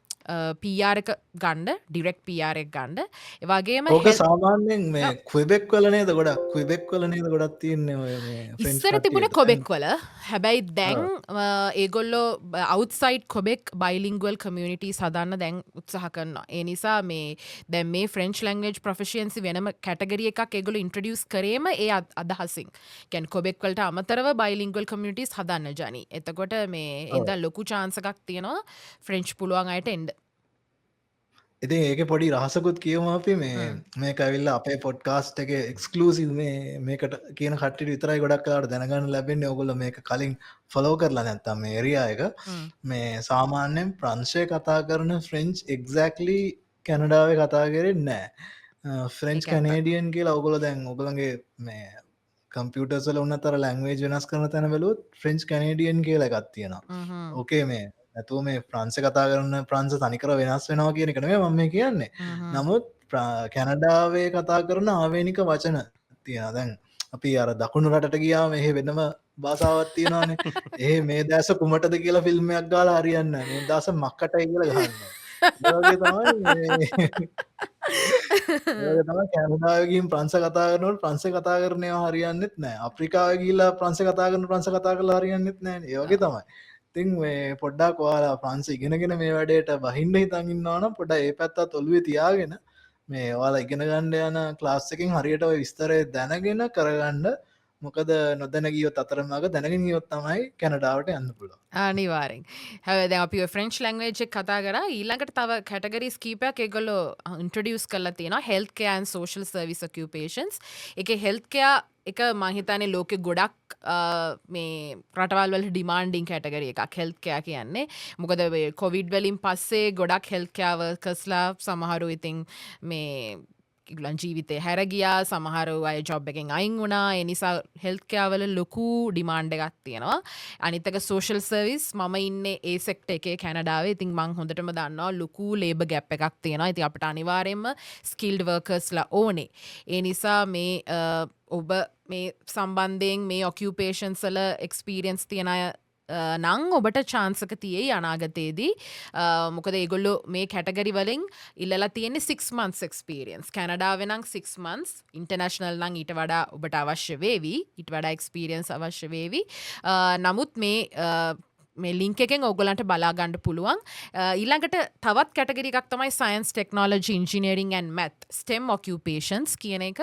PR එක ගන්න ඩිරෙක්ට් PR එක ගන්න. ඒ වගේම ඕක සාමාන්‍යයෙන් මේ ක්විබෙක් වල නේද ගොඩක් ක්විබෙක් වල නේද ගොඩක් තියන්නේ ඔය මේ ෆ්‍රෙන්ච් ඉස්සර තිබුණ කොබෙක් වල හැබැයි දැන් ඒගොල්ලෝ අවුත්සයිඩ් කොබෙක් බයිලිංගුවල් කමියනිටී සදන්න දැන් උත්සාහ කරනවා. ඒ නිසා මේ දැන් මේ ෆ්‍රෙන්ච් ලැන්ග්වේජ් ප්‍රොෆෙෂන්සි වෙනම කැටගරිය එකක් ඒගොල්ලෝ ඉන්ට්‍රොඩියුස් කරේම ඒ අදහසින්. කියන්නේ කොබෙක් වලට අමතරව බයිලිංගුවල් කමියනිටිස් හදන්න ජනි. එතකොට මේ එදා ලොකු chance එකක් තියෙනවා ෆ්‍රෙන්ච් පුළුවන් අයට එන්න. ඉතින් ඒක පොඩි රහසකුත් කියවම අපි මේ කවිල්ල අපේ පොඩ්කාස්ට් එක එක්ස්කලූසිව් මේකට කියන කට්ට විතරයි ගොඩක් කලාට දැනගන්න ලැබෙන්නේ ඔගොල්ල මේක කලින් ෆලෝ කරලා නැත්තම් මේ ඒරියා එක මේ සාමාන්‍යයෙන් ප්‍රංශය කතා කරන ෆ්‍රෙන්ච් එක්සැක්ලි කැනඩාවේ කතා කරෙන් නෑ ෆ්‍රෙන්ච් කැනේඩියන් කියලා ඔගොල දැන් ඔගලගේ මේ කම්පියුටර්සල උන්නතර ලැංවේජ් වෙනස් කරන තැන වෙලුත් ෆ්‍රෙන්ච් කැනේඩියන් කියලා එකක් තියෙනවා ඕකේ මේ ඇතුව මේ ප්‍රංස කතා කරන්න ප්‍රංස තනිකර වෙනස් වෙනවා කියන කනේ මම කියන්නේ නමුත් කැනඩාවේ කතා කරන ආවේනික වචන තියෙන දැන් අපි අර දකුණු රටට ගියා මෙහෙ වෙනම භාෂාවක් තියෙනවානේ ඒ මේ දැස කුමටද කියලා ෆිල්ම්යක් ගාලා හරියන්න මේ දාස මක්කටයි කියලා ගහන්න තමයි කැනඩාවකින් ප්‍රංස කතා කරනට ප්‍රංස කතා කරනවා හරියන්නෙත් නෑ අප්‍රිකාව ගිල්ලා ප්‍රංස කතා කරන ප්‍රංස කතා කරලා හරියන්නෙත් නෑ ඒවගේ තමයි තින් මේ පොඩ්ඩක් වාලා ප්‍රංස ඉගෙනගෙන මේ වැඩේට බහින්ඩ හිතඟන්නවාන පොඩ ඒ පැත්තත් ඔොළුවේ තියාගෙන මේ වාලා ඉගෙන ගණ්ඩ යන ක්ලාස් එකින් හරියට විස්තරය දැනගෙන කරගණ්ඩ මොකද නොදැන ගියොත් අතරමග දැනගෙන ගියොත් තමයි කැනඩාවට යන්න පුළුව අනිවාරෙන් හැද අපි ෆ්‍රෙන්ච් ලැංවේජ් කතා කර ඊළඟට තව කැටගරිස් කීපයක් ඒගොල්ලෝ ඉන්ට්‍රඩියස් කරලා තියෙන හෙල්ත්කෑන් සෝෂල් සර්විස් ඔකියුපේෂන්ස් එක හෙල්ත්කයා එක මහිතනේ ලෝකෙ ගොඩක් මේ රටවල්වල ඩිමාන්ඩිං කැටගරිය එකක් හෙල්ත්කෑ කියන්නේ මොකද කොවිඩ් වලින් පස්සේ ගොඩක් හෙල්ත්කෑවර්කස්ලා සමහරු ඉතින් මේ ඉගලන් ජීවිතය හැරගියා සමහරු අය ජොබ් එකෙන් අයින් වුණා ඒ නිසා හෙල්ත්කෑවල ලොකු ඩිමාන්ඩ් එකක් තියෙනවා අනිතක සෝෂල් සර්විස් මම ඉන්නේ ඒ සෙක්ටර් එකේ කැනඩාවේ ඉතින් මං හොඳටම දන්නවා ලොකු ලේබර් ගැප් එකක් තියෙනවා ඉතින් අපිට අනිවාර්යයෙන්ම ස්කිල්ඩ් වර්කර්ස්ලා ඕනේ ඒ නිසා මේ ඔබ මේ සම්බන්ධයෙන් මේ ඔකියුපේෂන්ස් වල එක්ස්පීරියන්ස් තියෙන අය නං ඔබට චාන්සක තියේ අනාගතයේදී මොකද ඒගොල්ලෝ මේ කැටගරි වලින් ඉල්ලලා තියෙන්නේ 6 months experience කැනඩාවේ නම් 6 months ඉන්ටර්නැෂනල් නම් ඊට වඩා ඔබට අවශ්‍ය වේවි ඊට වඩා experience අවශ්‍ය වේවි නමුත් මේ ලින්ක් එකෙන් ඔයගලන්ට බලා ගන්න පුළුවන් ඊළඟට තවත් කැටගරි එකක් තමයි science technology engineering and math STEM occupations කියන එක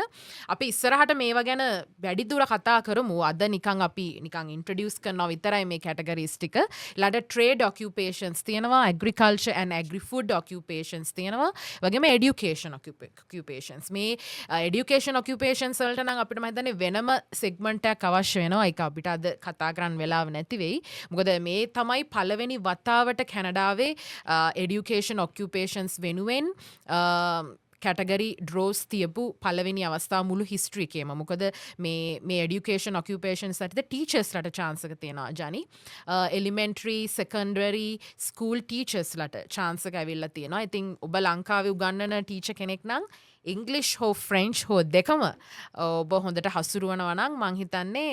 අපි ඉස්සරහට මේවා ගැන වැඩි දුර කතා කරමු අද නිකන් අපි නිකන් ඉන්ට්‍රොඩියුස් කරනවා විතරයි මේ කැටගරිස් ටික ඊළඟට trade occupations තියෙනවා agriculture and agri food occupations තියෙනවා වගේම education occupations මේ education occupations වලට නම් අපිට මම හිතන්නේ වෙනම segment එකක් අවශ්‍ය වෙනවා ඒක අපිට අද කතා කරන්න වෙලාව නැති වෙයි මොකද මේ තමයි පළවෙනි වතාවට කැනඩාවේ education occupations වෙනුවෙන් කැටගරි ඩ්‍රෝස් තියපු පළවෙනි අවස්ථාව මුළු හිස්ට්‍රි එකේම මොකද මේ education occupations ඇතිද ටීචර්ස්ලට chance එක තියෙනවා ජනි elementary secondary school teachersලට chance එක ඇවිල්ලා තියෙනවා ඉතින් ඔබ ලංකාවේ උගන්වන ටීචර් කෙනෙක් නම් ඉංග්ලිෂ් හෝ ෆ්‍රෙන්ච් හෝ දෙකම ඔබ හොඳට හසුරුවනවා නම් මං හිතන්නේ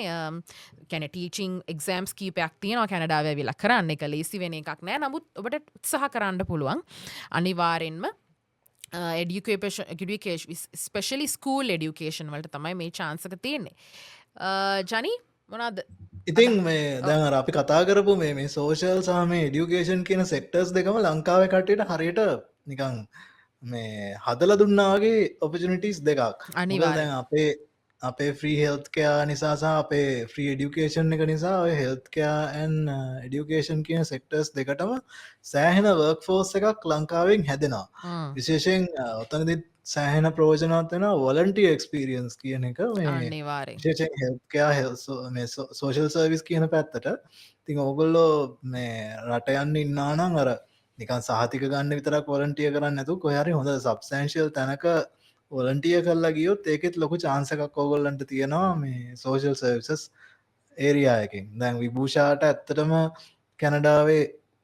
කියන්නේ ටීචින් එක්සෑම්ස් කීපයක් තියෙනවා කැනඩාවේ ඇවිල්ලා කරන්න එක ලේසි වෙන එකක් නෑ නමුත් ඔබට උත්සාහ කරන්න පුළුවන් අනිවාර්යෙන්ම education especially school education වලට තමයි මේ chance එක තියෙන්නේ ජනි මොනවාද ඉතින් මේ දැන් අපි කතා කරපු මේ සෝෂල් සහ මේ එඩියුකේෂන් කියන සෙක්ටර්ස් දෙකම ලංකාවේ කට්ටියට හරියට නිකන් මේ හදලා දුන්නාගේ ඔපචුනිටිස් දෙකක් අනිවාර්යෙන් අපේ ෆ්‍රී හෙල්ත් කෙයා නිසා සහ අපේ ෆ්‍රී එඩියුකේෂන් එක නිසා ඔය හෙල්ත් කෙයා ඇන් එඩියුකේෂන් කියන සෙක්ටර්ස් දෙකටම සෑහෙන වර්ක් ෆෝස් එකක් ලංකාවෙන් හැදෙනවා විශේෂයෙන් ඔතනදි සෑහෙන ප්‍රෝජනවත් වෙන වොලන්ටියර් එක්ස්පීරියන්ස් කියන එක විශේෂයෙන් හෙල්ත් කෙයා සෝෂල් සර්විස් කියන පැත්තට ඉතින් ඕගොල්ලෝ මේ රට යන්න ඉන්නා නම් අර නිකන් සහතික ගන්න විතරක් වොලන්ටියර් කරන්න නැතුව කොහේ හරි හොඳ සබ්ස්ටැන්ෂියල් තැනක වොලන්ටියර් කරලා ගියොත් ඒකෙත් ලොකු chance එකක් ඕගොල්ලන්ට තියෙනවා මේ සෝෂල් සර්විසස් ඒරියා එකෙන්. දැන් විභූෂාට ඇත්තටම කැනඩාවේ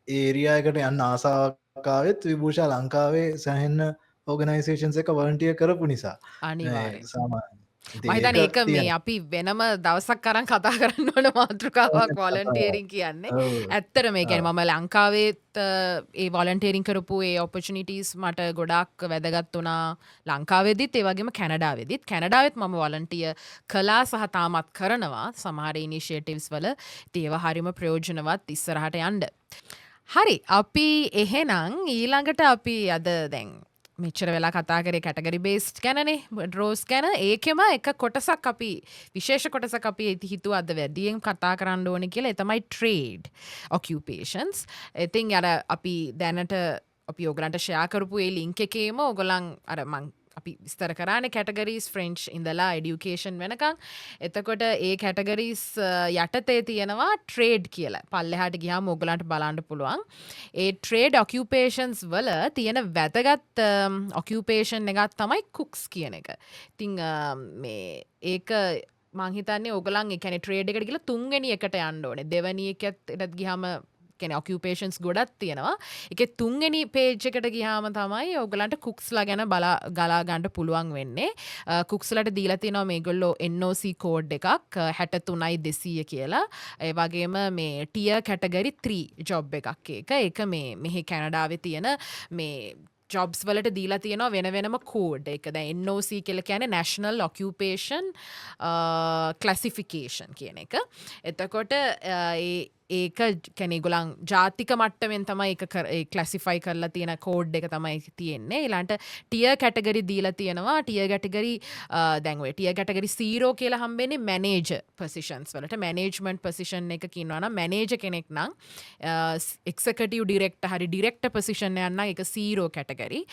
ඒරියා එකට යන්න ආසාවක් ආවෙත් විභූෂා ලංකාවේ සෑහෙන ඕගනයිසේෂන්ස් එක වොලන්ටියර් කරපු නිසා. අනිවාර්යයෙන්. මහිතන ඒක මේ අපි වෙනම දවසක් කරන් කතා කරන්න ඕන මාතෘකාවක් වොලන්ටියරින් කියන්නේ. ඇත්තට මේ කියන්නේ මම ලංකාවේත් ඒ වොලන්ටියරින් කරපු ඒ ඔපචුනිටිස් මට ගොඩක් වැදගත් වුණා. ලංකාවේදීත් ඒ වගේම කැනඩාවේදීත්. කැනඩාවෙත් මම වොලන්ටියර් කළා සහ තාමත් කරනවා සමහර ඉනිෂියේටිව්ස් වල. ඒවා හරිම ප්‍රයෝජනවත් ඉස්සරහට යන්න. හරි අපි එහෙනම් ඊළඟට අපි අද දැන් මෙච්චර වෙලා කතා කරේ කැටගරි බේස්ඩ් ගැනනේ ඩ්‍රෝස් ගැන ඒකෙම එක කොටසක් අපි විශේෂ කොටසක් අපි හිතුවා අද වැඩියෙන් කතා කරන්න ඕනේ කියලා ඒ තමයි ට්‍රේඩ් ඔකියුපේෂන්ස්. ඉතින් අර අපි දැනට අපි ඔයගලන්ට ෂෙයා කරපු ඒ ලින්ක් එකේම ඔයගලන් අර මං අපි විස්තර කරානේ කැටගරීස් ෆ්‍රෙන්ච් ඉඳලා එඩියුකේෂන් වෙනකන්. එතකොට ඒ කැටගරීස් යටතේ තියෙනවා ට්‍රේඩ් කියලා. පල්ලෙහාට ගියාම ඔයගලන්ට බලන්න පුළුවන්. ඒ ට්‍රේඩ් ඔකියුපේෂන්ස් වල තියෙන වැදගත් ඔකියුපේෂන් එකක් තමයි කුක්ස් කියන එක. ඉතින් මේ ඒක මං හිතන්නේ ඔයගලන් ඒ කියන්නේ ට්‍රේඩ් එකට ගිහලා තුන්වෙනි එකට යන්න ඕනේ. දෙවෙනි එකටත් ගියාම ඔකියුපේෂන්ස් ගොඩක් තියෙනවා. ඒකේ තුන්වෙනි පේජ් එකට ගියාම තමයි ඔයගලන්ට කුක්ස්ලා ගැන ගලා ගන්න පුළුවන් වෙන්නේ. කුක්ස්ලාට දීලා තියෙනවා මේගොල්ලෝ NOC කෝඩ් එකක් 63200 කියලා. ඒ වගේම මේ ටියර් කැටගරි 3 ජොබ් එකක් ඒක. ඒක මේ මෙහි කැනඩාවේ තියෙන මේ ජොබ්ස් වලට දීලා තියෙනවා වෙන වෙනම කෝඩ් එක. දැන් NOC කියලා කියන්නේ National Occupation Classification කියන එක. එතකොට ඒක කියන්නේ ඒගොල්ලන් ජාතික මට්ටමින් තමයි ඒක ක්ලාසිෆයි කරලා තියෙන කෝඩ් එක තමයි තියෙන්නේ. ඊළඟට ටියර් කැටගරි දීලා තියෙනවා. ටියර් කැටගරි දැන් ඔය ටියර් කැටගරි 0 කියලා හම්බෙන්නේ මැනේජර් පොසිෂන්ස් වලට. මැනේජ්මන්ට් පොසිෂන් එක කියනවා නම් මැනේජර් කෙනෙක් නම් එක්සිකියුටිව් ඩිරෙක්ටර් හරි ඩිරෙක්ටර් පොසිෂන් එකක් නම් ඒක 0 කැටගරි.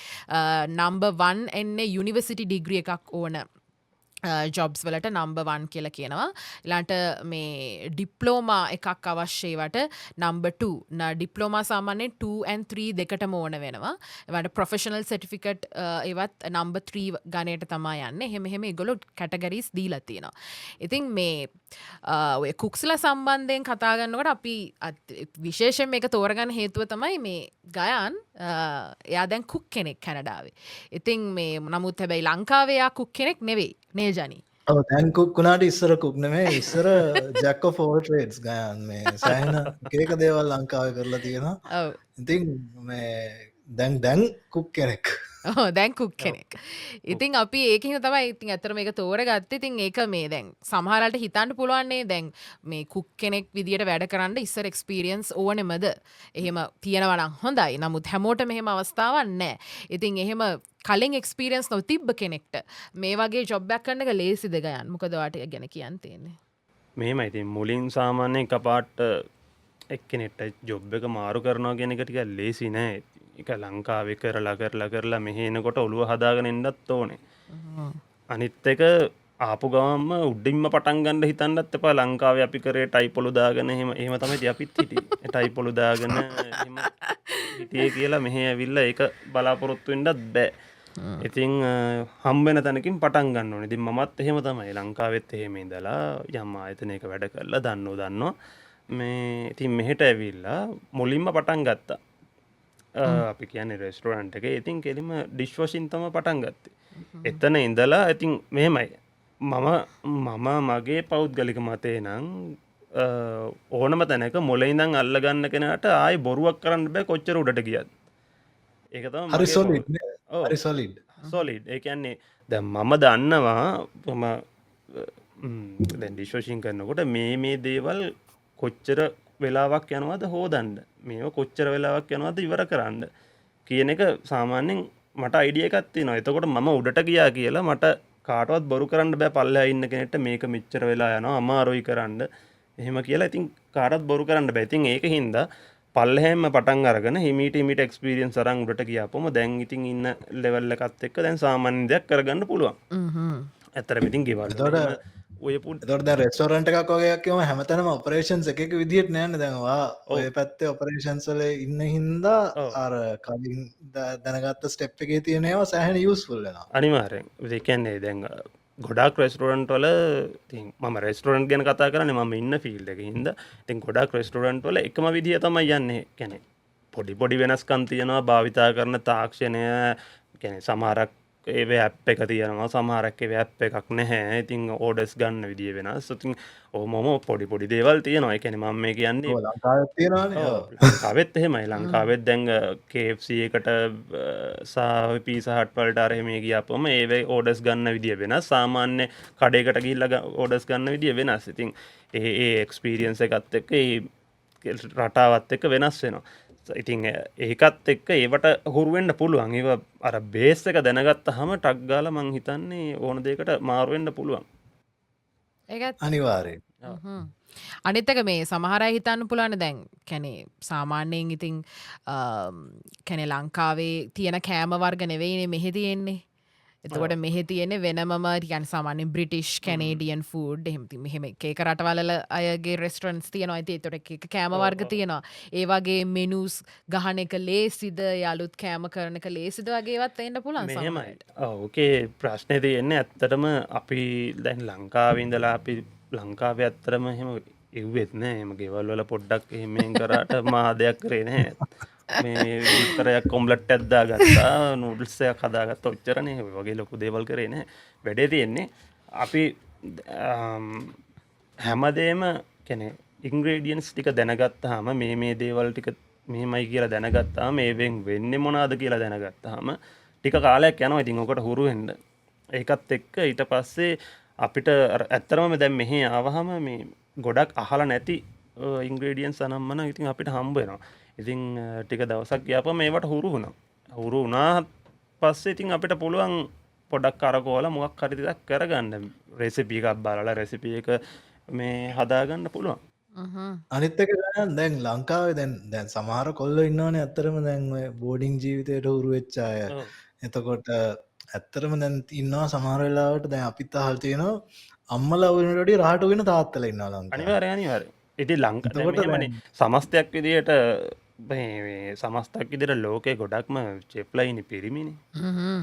නම්බර් 1 එන්නේ යුනිවර්සිටි ඩිග්‍රී එකක් ඕන ජොබ්ස් වලට නම්බර් 1 කියලා කියනවා. ඊළඟට මේ ඩිප්ලෝමා එකක් අවශ්‍යයි වට නම්බර් 2. ඩිප්ලෝමා සාමාන්‍යයෙන් 2 and 3 දෙකටම ඕන වෙනවා. ඒවට ප්‍රොෆෙෂනල් සර්ටිෆිකේට් ඒවත් නම්බර් 3 ගණයට තමයි යන්නේ. එහෙම ඒගොල්ලෝ කැටගරීස් දීලා තියෙනවා. ඉතින් මේ ඔය කුක්ස්ලා සම්බන්ධයෙන් කතා කරනකොට අපි විශේෂයෙන් මේක තෝරගන්න හේතුව තමයි මේ ගයාන් එයා දැන් කුක් කෙනෙක් කැනඩාවේ. ඉතින් මේ නමුත් හැබැයි ලංකාවේ එයා කුක් කෙනෙක් නෙවෙයි. නේ ජනි. ඔව් දැන් කුක් වුණාට ඉස්සර කුක් නෙමෙයි. ඉස්සර jack of all trades Gayan මේ සෑහෙන එක දේවල් ලංකාවේ කරලා තියෙනවා. ඔව්. ඉතින් මේ දැන් කුක් කෙනෙක්. දැන් කුක් කෙනෙක්. ඉතින් අපි ඒකින් තමයි ඉතින් ඇත්තට මේක තෝරගත්තේ. ඉතින් ඒක මේ දැන් සමහරවල්ට හිතන්න පුළුවන්නේ දැන් මේ කුක් කෙනෙක් විදියට වැඩ කරන්න ඉස්සර එක්ස්පීරියන්ස් ඕනෙමද? එහෙම තියෙනවා නම් හොඳයි. නමුත් හැමෝටම එහෙම අවස්ථාවක් නැහැ. ඉතින් එහෙම කලින් එක්ස්පීරියන්ස් නොතිබ්බ කෙනෙක්ට මේ වගේ ජොබ් එකක් කරන එක ලේසිද ගයන්? මොකද ඔයාට ඒක ගැන කියන්න තියෙන්නේ? මෙහෙමයි. ඉතින් මුලින් සාමාන්‍යයෙන් එකපාරට එක්කෙනෙක්ට ජොබ් එක මාරු කරනවා කියන එක ටිකක් ලේසි නෑ. එක ලංකාවේ කරලා මෙහෙ එනකොට ඔළුව හදාගෙන ඉන්නත් ඕනේ. අනිත් එක ආපු ගමන්ම උඩින්ම පටන් ගන්න හිතන්නත් එපා. ලංකාවේ අපි කරේ ටයිපොලු දාගෙන එහෙම තමයි ඉතින් අපිත් හිටියේ. ටයිපොලු දාගෙන එහෙම හිටියේ කියලා මෙහෙ ඇවිල්ලා ඒක බලාපොරොත්තු වෙන්නත් බෑ. ඉතින් හම්බෙන තැනකින් පටන් ගන්න ඕනේ. ඉතින් මමත් එහෙම තමයි ලංකාවෙත් එහෙම ඉඳලා යම් ආයතනයක වැඩ කරලා දන්නවා. මේ ඉතින් මෙහෙට ඇවිල්ලා මුලින්ම පටන් ගත්තා. අපි කියන්නේ රෙස්ටෝරන්ට් එකේ. ඉතින් කෙලිම ඩිෂ් වොෂින් තමයි පටන් ගත්තේ. එතන ඉඳලා ඉතින් මෙහෙමයි. මම මගේ පෞද්ගලික මතේ නම් ඕනම තැනක මොලේ ඉඳන් අල්ල ගන්න කෙනාට ආයි බොරුවක් කරන්න බෑ කොච්චර උඩට ගියත්. ඒක තමයි හරි සොලිඩ්. හරි සොලිඩ්. සොලිඩ්. ඒ කියන්නේ දැන් මම දන්නවා දැන් ඩිෂ් වොෂින් කරනකොට මේ දේවල් කොච්චර වෙලාවක් යනවද හොදන්න, මේව කොච්චර වෙලාවක් යනවද ඉවර කරන්න කියන එක සාමාන්‍යයෙන් මට අයිඩියා එකක් තියෙනවා. එතකොට මම උඩට ගියා කියලා මට කාටවත් බොරු කරන්න බෑ. පල්ලෙහා ඉන්න කෙනෙක්ට මේක මෙච්චර වෙලා යනවා අමාරුයි කරන්න එහෙම කියලා ඉතින් කාටවත් බොරු කරන්න බෑ. ඉතින් ඒක හින්දා පල්ලෙහැම පටන් අරගෙන හිමීට එක්ස්පීරියන්ස් අරන් උඩට ගියාපොම දැන් ඉතින් ඉන්න ලෙවල් එකත් එක්ක දැන් සාමාන්‍ය දෙයක් කරගන්න පුළුවන්. ඇත්තටම ඉතින් ගෙවල් එතකොට දැන් රෙස්ටෝරන්ට් එකක් වගේ එකක් කියවම හැමතැනම ඔපරේෂන්ස් එක විදිහට නෑනේ. දැන් ඔය පැත්තේ ඔපරේෂන්ස් වල ඉන්න හින්දා අර කලින් දැනගත්ත ස්ටෙප් එකේ තියෙන ඒවා සෑහෙන යූස්ෆුල් වෙනවා. අනිවාර්යෙන්. ඒ කියන්නේ දැන් ගොඩක් රෙස්ටෝරන්ට් වල ඉතින් මම රෙස්ටෝරන්ට් ගැන කතා කරන්නේ මම ඉන්න ෆීල්ඩ් එකේ හින්දා. ඉතින් ගොඩක් රෙස්ටෝරන්ට් වල එකම විදිය තමයි යන්නේ. කියන්නේ පොඩි වෙනස්කම් තියෙනවා භාවිතා කරන තාක්ෂණය. කියන්නේ සමහරක් ඒ ඇප් එක තියෙනවා සමහරක් ඒ ඇප් එකක් නැහැ ඉතින් ඕඩර්ස් ගන්න විදිය වෙනස් ඉතින් මොම පොඩි දේවල් තියෙනවා ඒ කියන්නේ මම මේ කියන්නේ ලංකාවත් තියෙනවානේ ලංකාවෙත් එහෙමයි ලංකාවෙත් දැන් KFC එකට සහ පීසා හට් වලට අර එහෙම ගියාපම ඒ ඕඩර්ස් ගන්න විදිය වෙනස් සාමාන්‍ය කඩේකට ගිහිල්ලා ඕඩර්ස් ගන්න විදිය වෙනස් ඉතින් ඒ එක්ස්පීරියන්ස් එකත් එක්ක ඒ රටාවත් එක්ක වෙනස් වෙනවා ඉතින් ඒකත් එක්ක ඒවට හුරුවෙන්ඩ පුළුවන් ඒ අර බේස් එක දැනගත්ත හම ටක් ගාල මං හිතන්නේ ඕන දෙකට මාරුවෙන්ඩ පුළුවන් ඒත් අනිවාරයෙන් අනිත්තක මේ සමහරයි හිතන්න පුළාන දැන් කැනේ සාමාන්‍යයෙන් ඉතිං කැනෙ ලංකාවේ තියෙන කෑම වර්ග නෙවෙයිනේ මෙහෙ තියෙන්නේ එතකොට මෙහෙ තියෙන වෙනමම ටිකන් සාමාන්‍ය බ්‍රිටිෂ් කැනේඩියන් ෆුඩ් එහෙමති මෙහෙම එක රටවල අයගේ රෙස්ටරන්ට්ස් තියෙනවා ඇති එතොට එක කෑම වර්ග තියෙනවා ඒ වගේ මෙනුස් ගහන එක ලේසිද යාලුත් කෑම කරන එක ලේසිද වගේවත් එන්න පුළන් මෙහෙමයි ඕකේ ප්‍රශ්නය තියෙන්නේ ඇත්තටම අපි දැන් ලංකාවින්දලා අපි ලංකාව ඇත්තරම එහෙම එව්වෙත් නෑ එම ගෙවල් වල පොඩ්ඩක් එහෙමෙන් කරාට මා දෙයක් කරේ නැහැ මේ විතරයක් කොම්ලට් ඇද්දා ගත්තා නූඩල්සයක් හදාගත්ත ඔච්චරනේ වගේ ලොකු දේවල් කරේ නැහැ වැඩේ තියෙන්නේ අපි හැමදේම කියන්නේ ඉන්ග්‍රේඩියන්ට්ස් ටික දැනගත්තාම මේ දේවල් ටික මෙහෙමයි කියලා දැනගත්තාම මේවෙන් වෙන්නේ මොනවද කියලා දැනගත්තාම ටික කාලයක් යනවා ඉතින් ඔකට හුරු වෙන්න ඒකත් එක්ක ඊට පස්සේ අපිට ඇත්තරම දැන් මෙහි ආවහම මේ ගොඩක් අහලා නැති ඉන්ග්‍රේඩියන්ට්ස් අනම්මන ඉතින් අපිට හම්බ වෙනවා ඉතින් ටික දවසක් ගියාපම මේවට හුරු වුණා. හුරු වුණා පස්සේ ඉතින් අපිට පුළුවන් පොඩක් අරකෝලා මොකක් හරි දෙයක් කරගන්න. රෙසිපි එකක් බලලා රෙසිපි එක මේ හදාගන්න පුළුවන්. අනිත් එක දැන් ලංකාවේ දැන් සමහර කොල්ලෝ ඉන්නවනේ ඇත්තටම දැන් ඔය බෝඩින් ජීවිතයට හුරු වෙච්ච අය. එතකොට ඇත්තටම දැන් ඉන්නවා සමහර වෙලාවට දැන් අපිත් අහල් තියෙනවා අම්මලා වුණට වඩා රහට වෙන තාත්තලා ඉන්නවා ලංකාවේ. අනිවාර්යයෙන්. ඉතින් ලංකාවේ සමස්තයක් විදියට සමස්තක් විදිහට ලෝකේ ගොඩක්ම චෙප්ලයිනි පිරිමිනේ.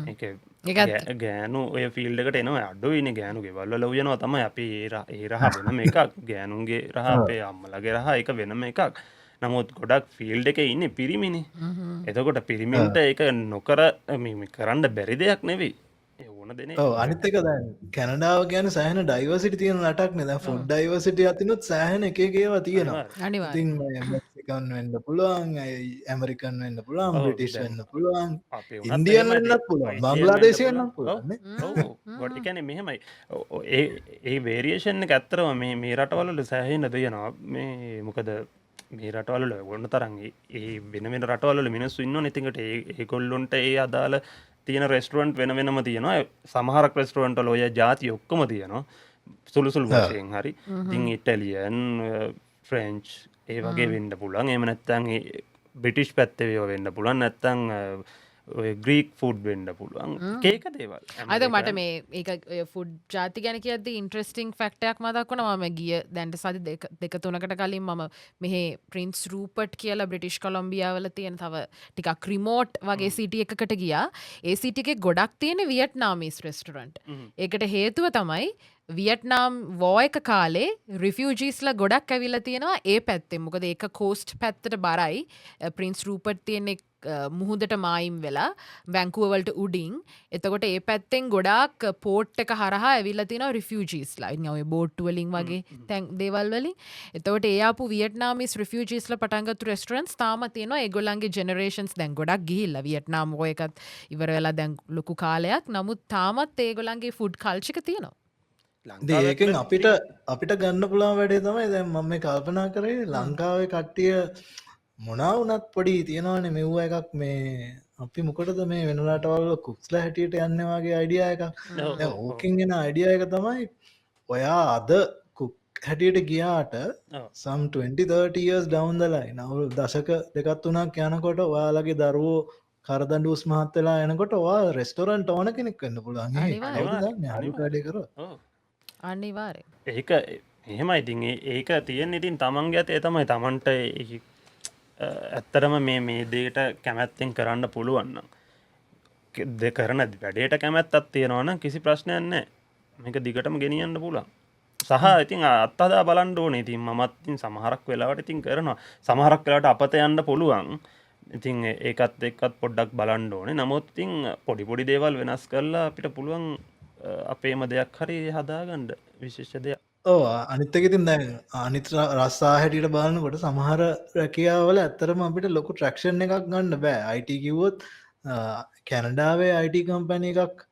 ඒක ගෑනු ඔය ෆීල්ඩ් එකට එනවා අඩුයිනේ ගෑනු ගෙවල් වල උයනවා තමයි අපි ඒ රහ වෙනම එකක් ගෑනුන්ගේ රහ අපේ අම්මලාගේ රහ ඒක වෙනම එකක්. නමුත් ගොඩක් ෆීල්ඩ් එකේ ඉන්නේ පිරිමිනේ. එතකොට පිරිමින්ට ඒක නොකර මේ කරන්න බැරි දෙයක් නෙවෙයි. ඒ ඕන දෙනේ. ඔව් අනිත් එක දැන් කැනඩාව කියන්නේ සෑහෙන ඩයිවර්සිටි තියෙන රටක් නේ. දැන් ෆුඩ් ඩයිවර්සිටි අතිනුත් සෑහෙන එක ඒවා තියෙනවා. ඉතින් මෙක්සිකන් වෙන්න පුළුවන්, ඇමරිකන් වෙන්න පුළුවන්, බ්‍රිටිෂ් වෙන්න පුළුවන්, ඉන්දියන් වෙන්නත් පුළුවන්, බංග්ලාදේශි වෙන්නත් පුළුවන් නේ. ඔව්. ඒ කියන්නේ මෙහෙමයි. ඒ වේරියේෂන් එක ඇත්තටම මේ රටවල වල සෑහෙන දෙයනවා. මේ මොකද මේ රටවල ඕන තරම් ඒ වෙන රටවල මිනිස්සු ඉන්නවනේ. ඉතින් ඒගොල්ලොන්ට ඒ අදාළ තියෙන රෙස්ටුරන්ට් වෙන වෙනම තියෙනවා. සමහරක් රෙස්ටුරන්ට් වල ඔය ಜಾති ඔක්කොම තියෙනවා. සුළු සුළු වශයෙන් හරි. ඉතින් ඉටලියන්, ෆ්‍රෙන්ච් ඒ වගේ වෙන්න පුළුවන්. එහෙම නැත්නම් බ්‍රිටිෂ් පැත්තේ ඒවා වෙන්න පුළුවන්. නැත්නම් ඔය ග්‍රීක් ෆුඩ් වෙන්න පුළුවන්. ඒක දේවල්. අද මට මේ ඒක ෆුඩ් ජාති ගැන කියද්දි ඉන්ට්‍රෙස්ටිං ෆැක්ට් එකක් මතක් වුණා. මම ගිය දැන්ට සති දෙක තුනකට කලින් මම මෙහි ප්‍රින්ස් රූපර්ට් කියලා බ්‍රිටිෂ් කොලම්බියාවල තියෙන තව ටිකක් රිමෝට් වගේ සිටි එකකට ගියා. ඒ සිටි එකේ ගොඩක් තියෙන වියට්නාමීස් රෙස්ටොරන්ට්. ඒකට හේතුව තමයි වියට්නාම් වෝ එක කාලේ රිෆියුජීස්ලා ගොඩක් ඇවිල්ලා තියෙනවා ඒ පැත්තෙන්. මොකද ඒක කෝස්ට් පැත්තට බරයි. ප්‍රින්ස් රූපර්ට් තියෙන්නේ මුහුදට මායිම් වෙලා වැංකුවවලට උඩින්. එතකොට ඒ පැත්තෙන් ගොඩාක් පෝට් එක හරහා ඇවිල්ලා තියෙනවා රිෆියුජීස්ලා. ඉතින් ඔය බෝට් වලින් වගේ දේවල් වලින්. එතකොට ඒ ආපු වියට්නාමීස් රිෆියුජීස්ලා පටන් ගත්ත රෙස්ටොරන්ට්ස් තාම තියෙනවා. ඒගොල්ලන්ගේ ජෙනරේෂන්ස් දැන් ගොඩක් ගිහිල්ලා වියට්නාම් වෝ එකත් ඉවර වෙලා දැන් ලොකු කාලයක්. නමුත් තාමත් ඒගොල්ලන්ගේ ෆුඩ් කල්චර් එක තියෙනවා. ඒකෙන් අපිට ගන්න පුළුවන් වැඩේ තමයි දැන් මම මේ කල්පනා කරේ ලංකාවේ කට්ටිය මොනා වුණත් පොඩි තියෙනවානේ මෙව්ව එකක් මේ අපි මොකටද මේ වෙන රටවල කුක්ස්ලා හැටියට යන්නේ වගේ අයිඩියා එකක්. දැන් ඕකෙන් එන අයිඩියා එක තමයි ඔයා අද කුක් හැටියට ගියාට some 20-30 years down the line අවුරුදු දශක දෙකක් තුනක් යනකොට ඔයාලගේ දරුවෝ කරදඬුස් මහත් වෙලා එනකොට ඔයා රෙස්ටොරන්ට් ඕන කෙනෙක් වෙන්න පුළුවන්. අනිවාර්යෙන්. ඒක එහෙමයි. ඉතින් ඒක තියෙන්නේ ඉතින් තමන්ගේ අතේ තමයි. තමන්ට ඇත්තරම මේ දේට කැමැත්තෙන් කරන්න පුළුවන් නම් කරන වැඩේට කැමැත්තක් තියෙනවා නම් කිසි ප්‍රශ්නයක් නැහැ. මේක දිගටම ගෙනියන්න පුළුවන්. සහ ඉතින් අත්හදා බලන්න ඕනේ. ඉතින් මමත් ඉතින් සමහරක් වෙලාවට ඉතින් කරනවා. සමහරක් වෙලාවට අපත යන්න පුළුවන්. ඉතින් ඒකත් එක්කත් පොඩ්ඩක් බලන්න ඕනේ. නමුත් ඉතින් පොඩි පොඩි දේවල් වෙනස් කරලා අපිට පුළුවන් අපේම දෙයක් හරි හදාගන්න විශේෂ දෙයක්. ඕ අනිත්තක ඉතින් දැන් අනිත් රස්සා හැටියට බලන්නකොට සමහර රැකියාවල ඇත්තරම අපිට ලොකු ට්‍රක්ෂන් එකක් ගන්න බෑ අයිට කිව්වොත් කැනඩාවේ අයිට කම්පැනි එකක්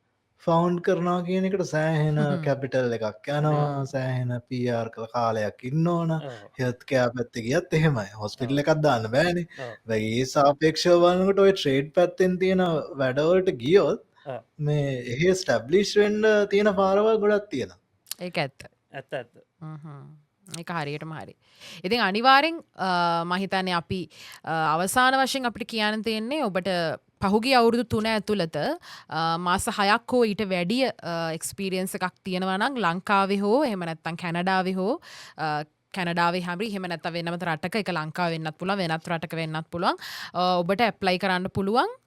ෆවන්් කරනවා කියන එකට සෑහෙන කැපිටල් එකක් යනවා සෑහෙන පර් කළ කාලයක් ඉන්න ඕන හෙත්කෑ පැත්ත ගියත් එහෙමයි හොස්පිටල් එකක් දාන්න බෑන වැගේ සාපේක්ෂ වන්නකට ඔය ට්‍රේඩ් පැත්තෙන් තියෙන වැඩවලට ගියොත් මේ එහෙ ස්ටබ්ලිෂ්වෙන්ඩ තියෙන පාරවල් ගොඩක් තියෙන ඒ ඇත්ත ඇත්ත එක හරියටම හරි. ඉතින් අනිවාරෙන් මහිතනය අපි අවසාන වශයෙන් අපිට කියන්න තියෙන්නේ ඔබට පහුගේ අවුරුදු 3 ඇතුළත මාස 6ක් හෝ ඊට වැඩිය එක්ස්පීරියන්ස් එකක් තියෙනවා නම් ලංකාවේ හෝ එහෙම නැත්නම් කැනඩාවේ හෝ කැනඩාවේ හැරි එහෙම නැත්නම් වෙනම රටක එක ලංකාව වෙන්නත් පුළුවන් වෙනත් රටක වෙන්නත් පුළුවන් ඔබට ඇප්ලයි කරන්න පුළුවන්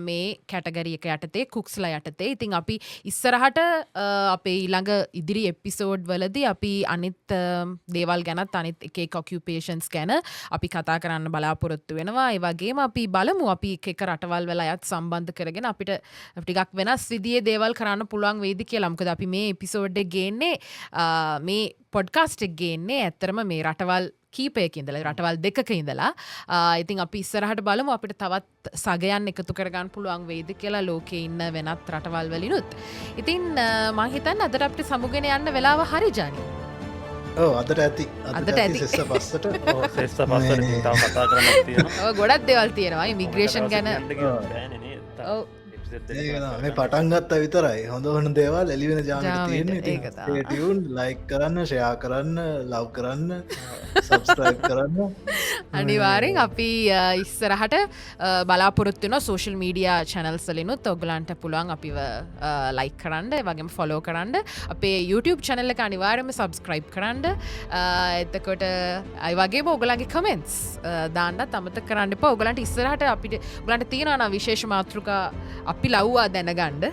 මේ කැටගරි එක යටතේ කුක්ස්ලා යටතේ. ඉතින් අපි ඉස්සරහට අපේ ඊළඟ ඉදිරි එපිසෝඩ් වලදී අපි අනිත් දේවල් ගැනත් අනිත් එක ඔකියුපේෂන්ස් ගැන අපි කතා කරන්න බලාපොරොත්තු වෙනවා. ඒ වගේම අපි බලමු අපි එක රටවල් වල අයත් සම්බන්ධ කරගෙන අපිට ටිකක් වෙනස් විදිහේ දේවල් කරන්න පුළුවන් වේද කියලා. මොකද අපි මේ එපිසෝඩ් එක ගේන්නේ මේ පොඩ්කාස්ට් එක ගේන්නේ ඇත්තරම මේ රටවල් කීපයක ඉඳලා රටවල් දෙකක ඉඳලා. ඉතින් අපි ඉස්සරහට බලමු අපිට තවත් සගයන් එකතු කරගන්න පුළුවන් වේද කියලා ලෝකේ ඉන්න වෙනත් රටවල් වලිනුත්. ඉතින් මම හිතන්නේ අදට අපිට සමුගෙන යන්න වෙලාව හරි ජානි. ඔව් අදට ඇති. අදට ඇති සෙස්ස පස්සට. ඔව් සෙස්ස පස්සට තව කතා කරන්නත් තියෙනවා. ඔව් ගොඩක් දේවල් තියෙනවා. ඉමිග්‍රේෂන් ගැන. ඔව් මේ පටන් ගත්ත විතරයි හොඳ හොන දේවල් එලිවෙන ජාමට තියෙන්නේ ටියුන් ලයික් කරන්න ෂයා කරන්න ලව් කරන්න සබස්ක්‍රයිබ් කරන්න අනිවාරෙන් අපි ඉස්සරහට බලාපොරොත්තුන සෝෂල් මීඩිය චැනල් සලිනුත් ඔගලන්ට පුළුවන් අපිව ලයික් කරන්න වගේම ෆොලෝ කරන්න අපේ YouTube චැනල්ල එක අනිවාර්යම සබස්ක්‍රයිබ් කරන්න එතකොට අයි වගේ ඔගලන්ගේ කමෙන්ස් දාන්නත් අමත කරන්න එපා. ඔගලන්ට ඉස්සරහට අපිට ඔගලන්ට තියෙනවා විශේෂ මාතෘකා අපි ලව්වා දැනගන්න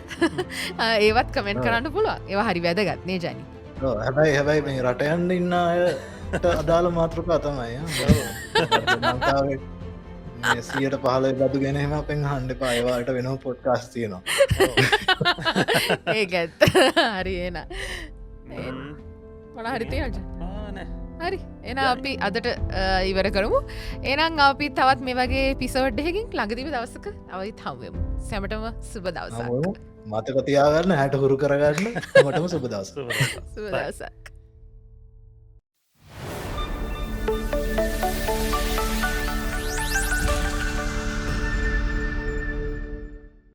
ඒවත් කමෙන්ට් කරන්න පුළුවන්. ඒවා හරි වැදගත් නේ ජනි. හැබැයි මේ රට යන්න ඉන්න අයට අදාළ මාතෘකා තමයි. ලංකාවේ 115 බදු ගැන එහෙම අපෙන් අහන්න එපා. ඒවාට වෙනම පොඩ්කාස්ට් තියෙනවා. ඒක ඇත්ත. හරි එන. මොන හරි තියනද? හරි එන අපි අදට ඉවර කරමු. එහෙනම් අපි තවත් මේ වගේ එපිසෝඩ් එකකින් ළඟදීම දවසක අවයිත් හම්බෙමු. සැමටම සුබ දවසක්. මතක තියාගන්න හැට හුරු කරගන්න මටම සුබ දවසක්. සුබ දවසක්.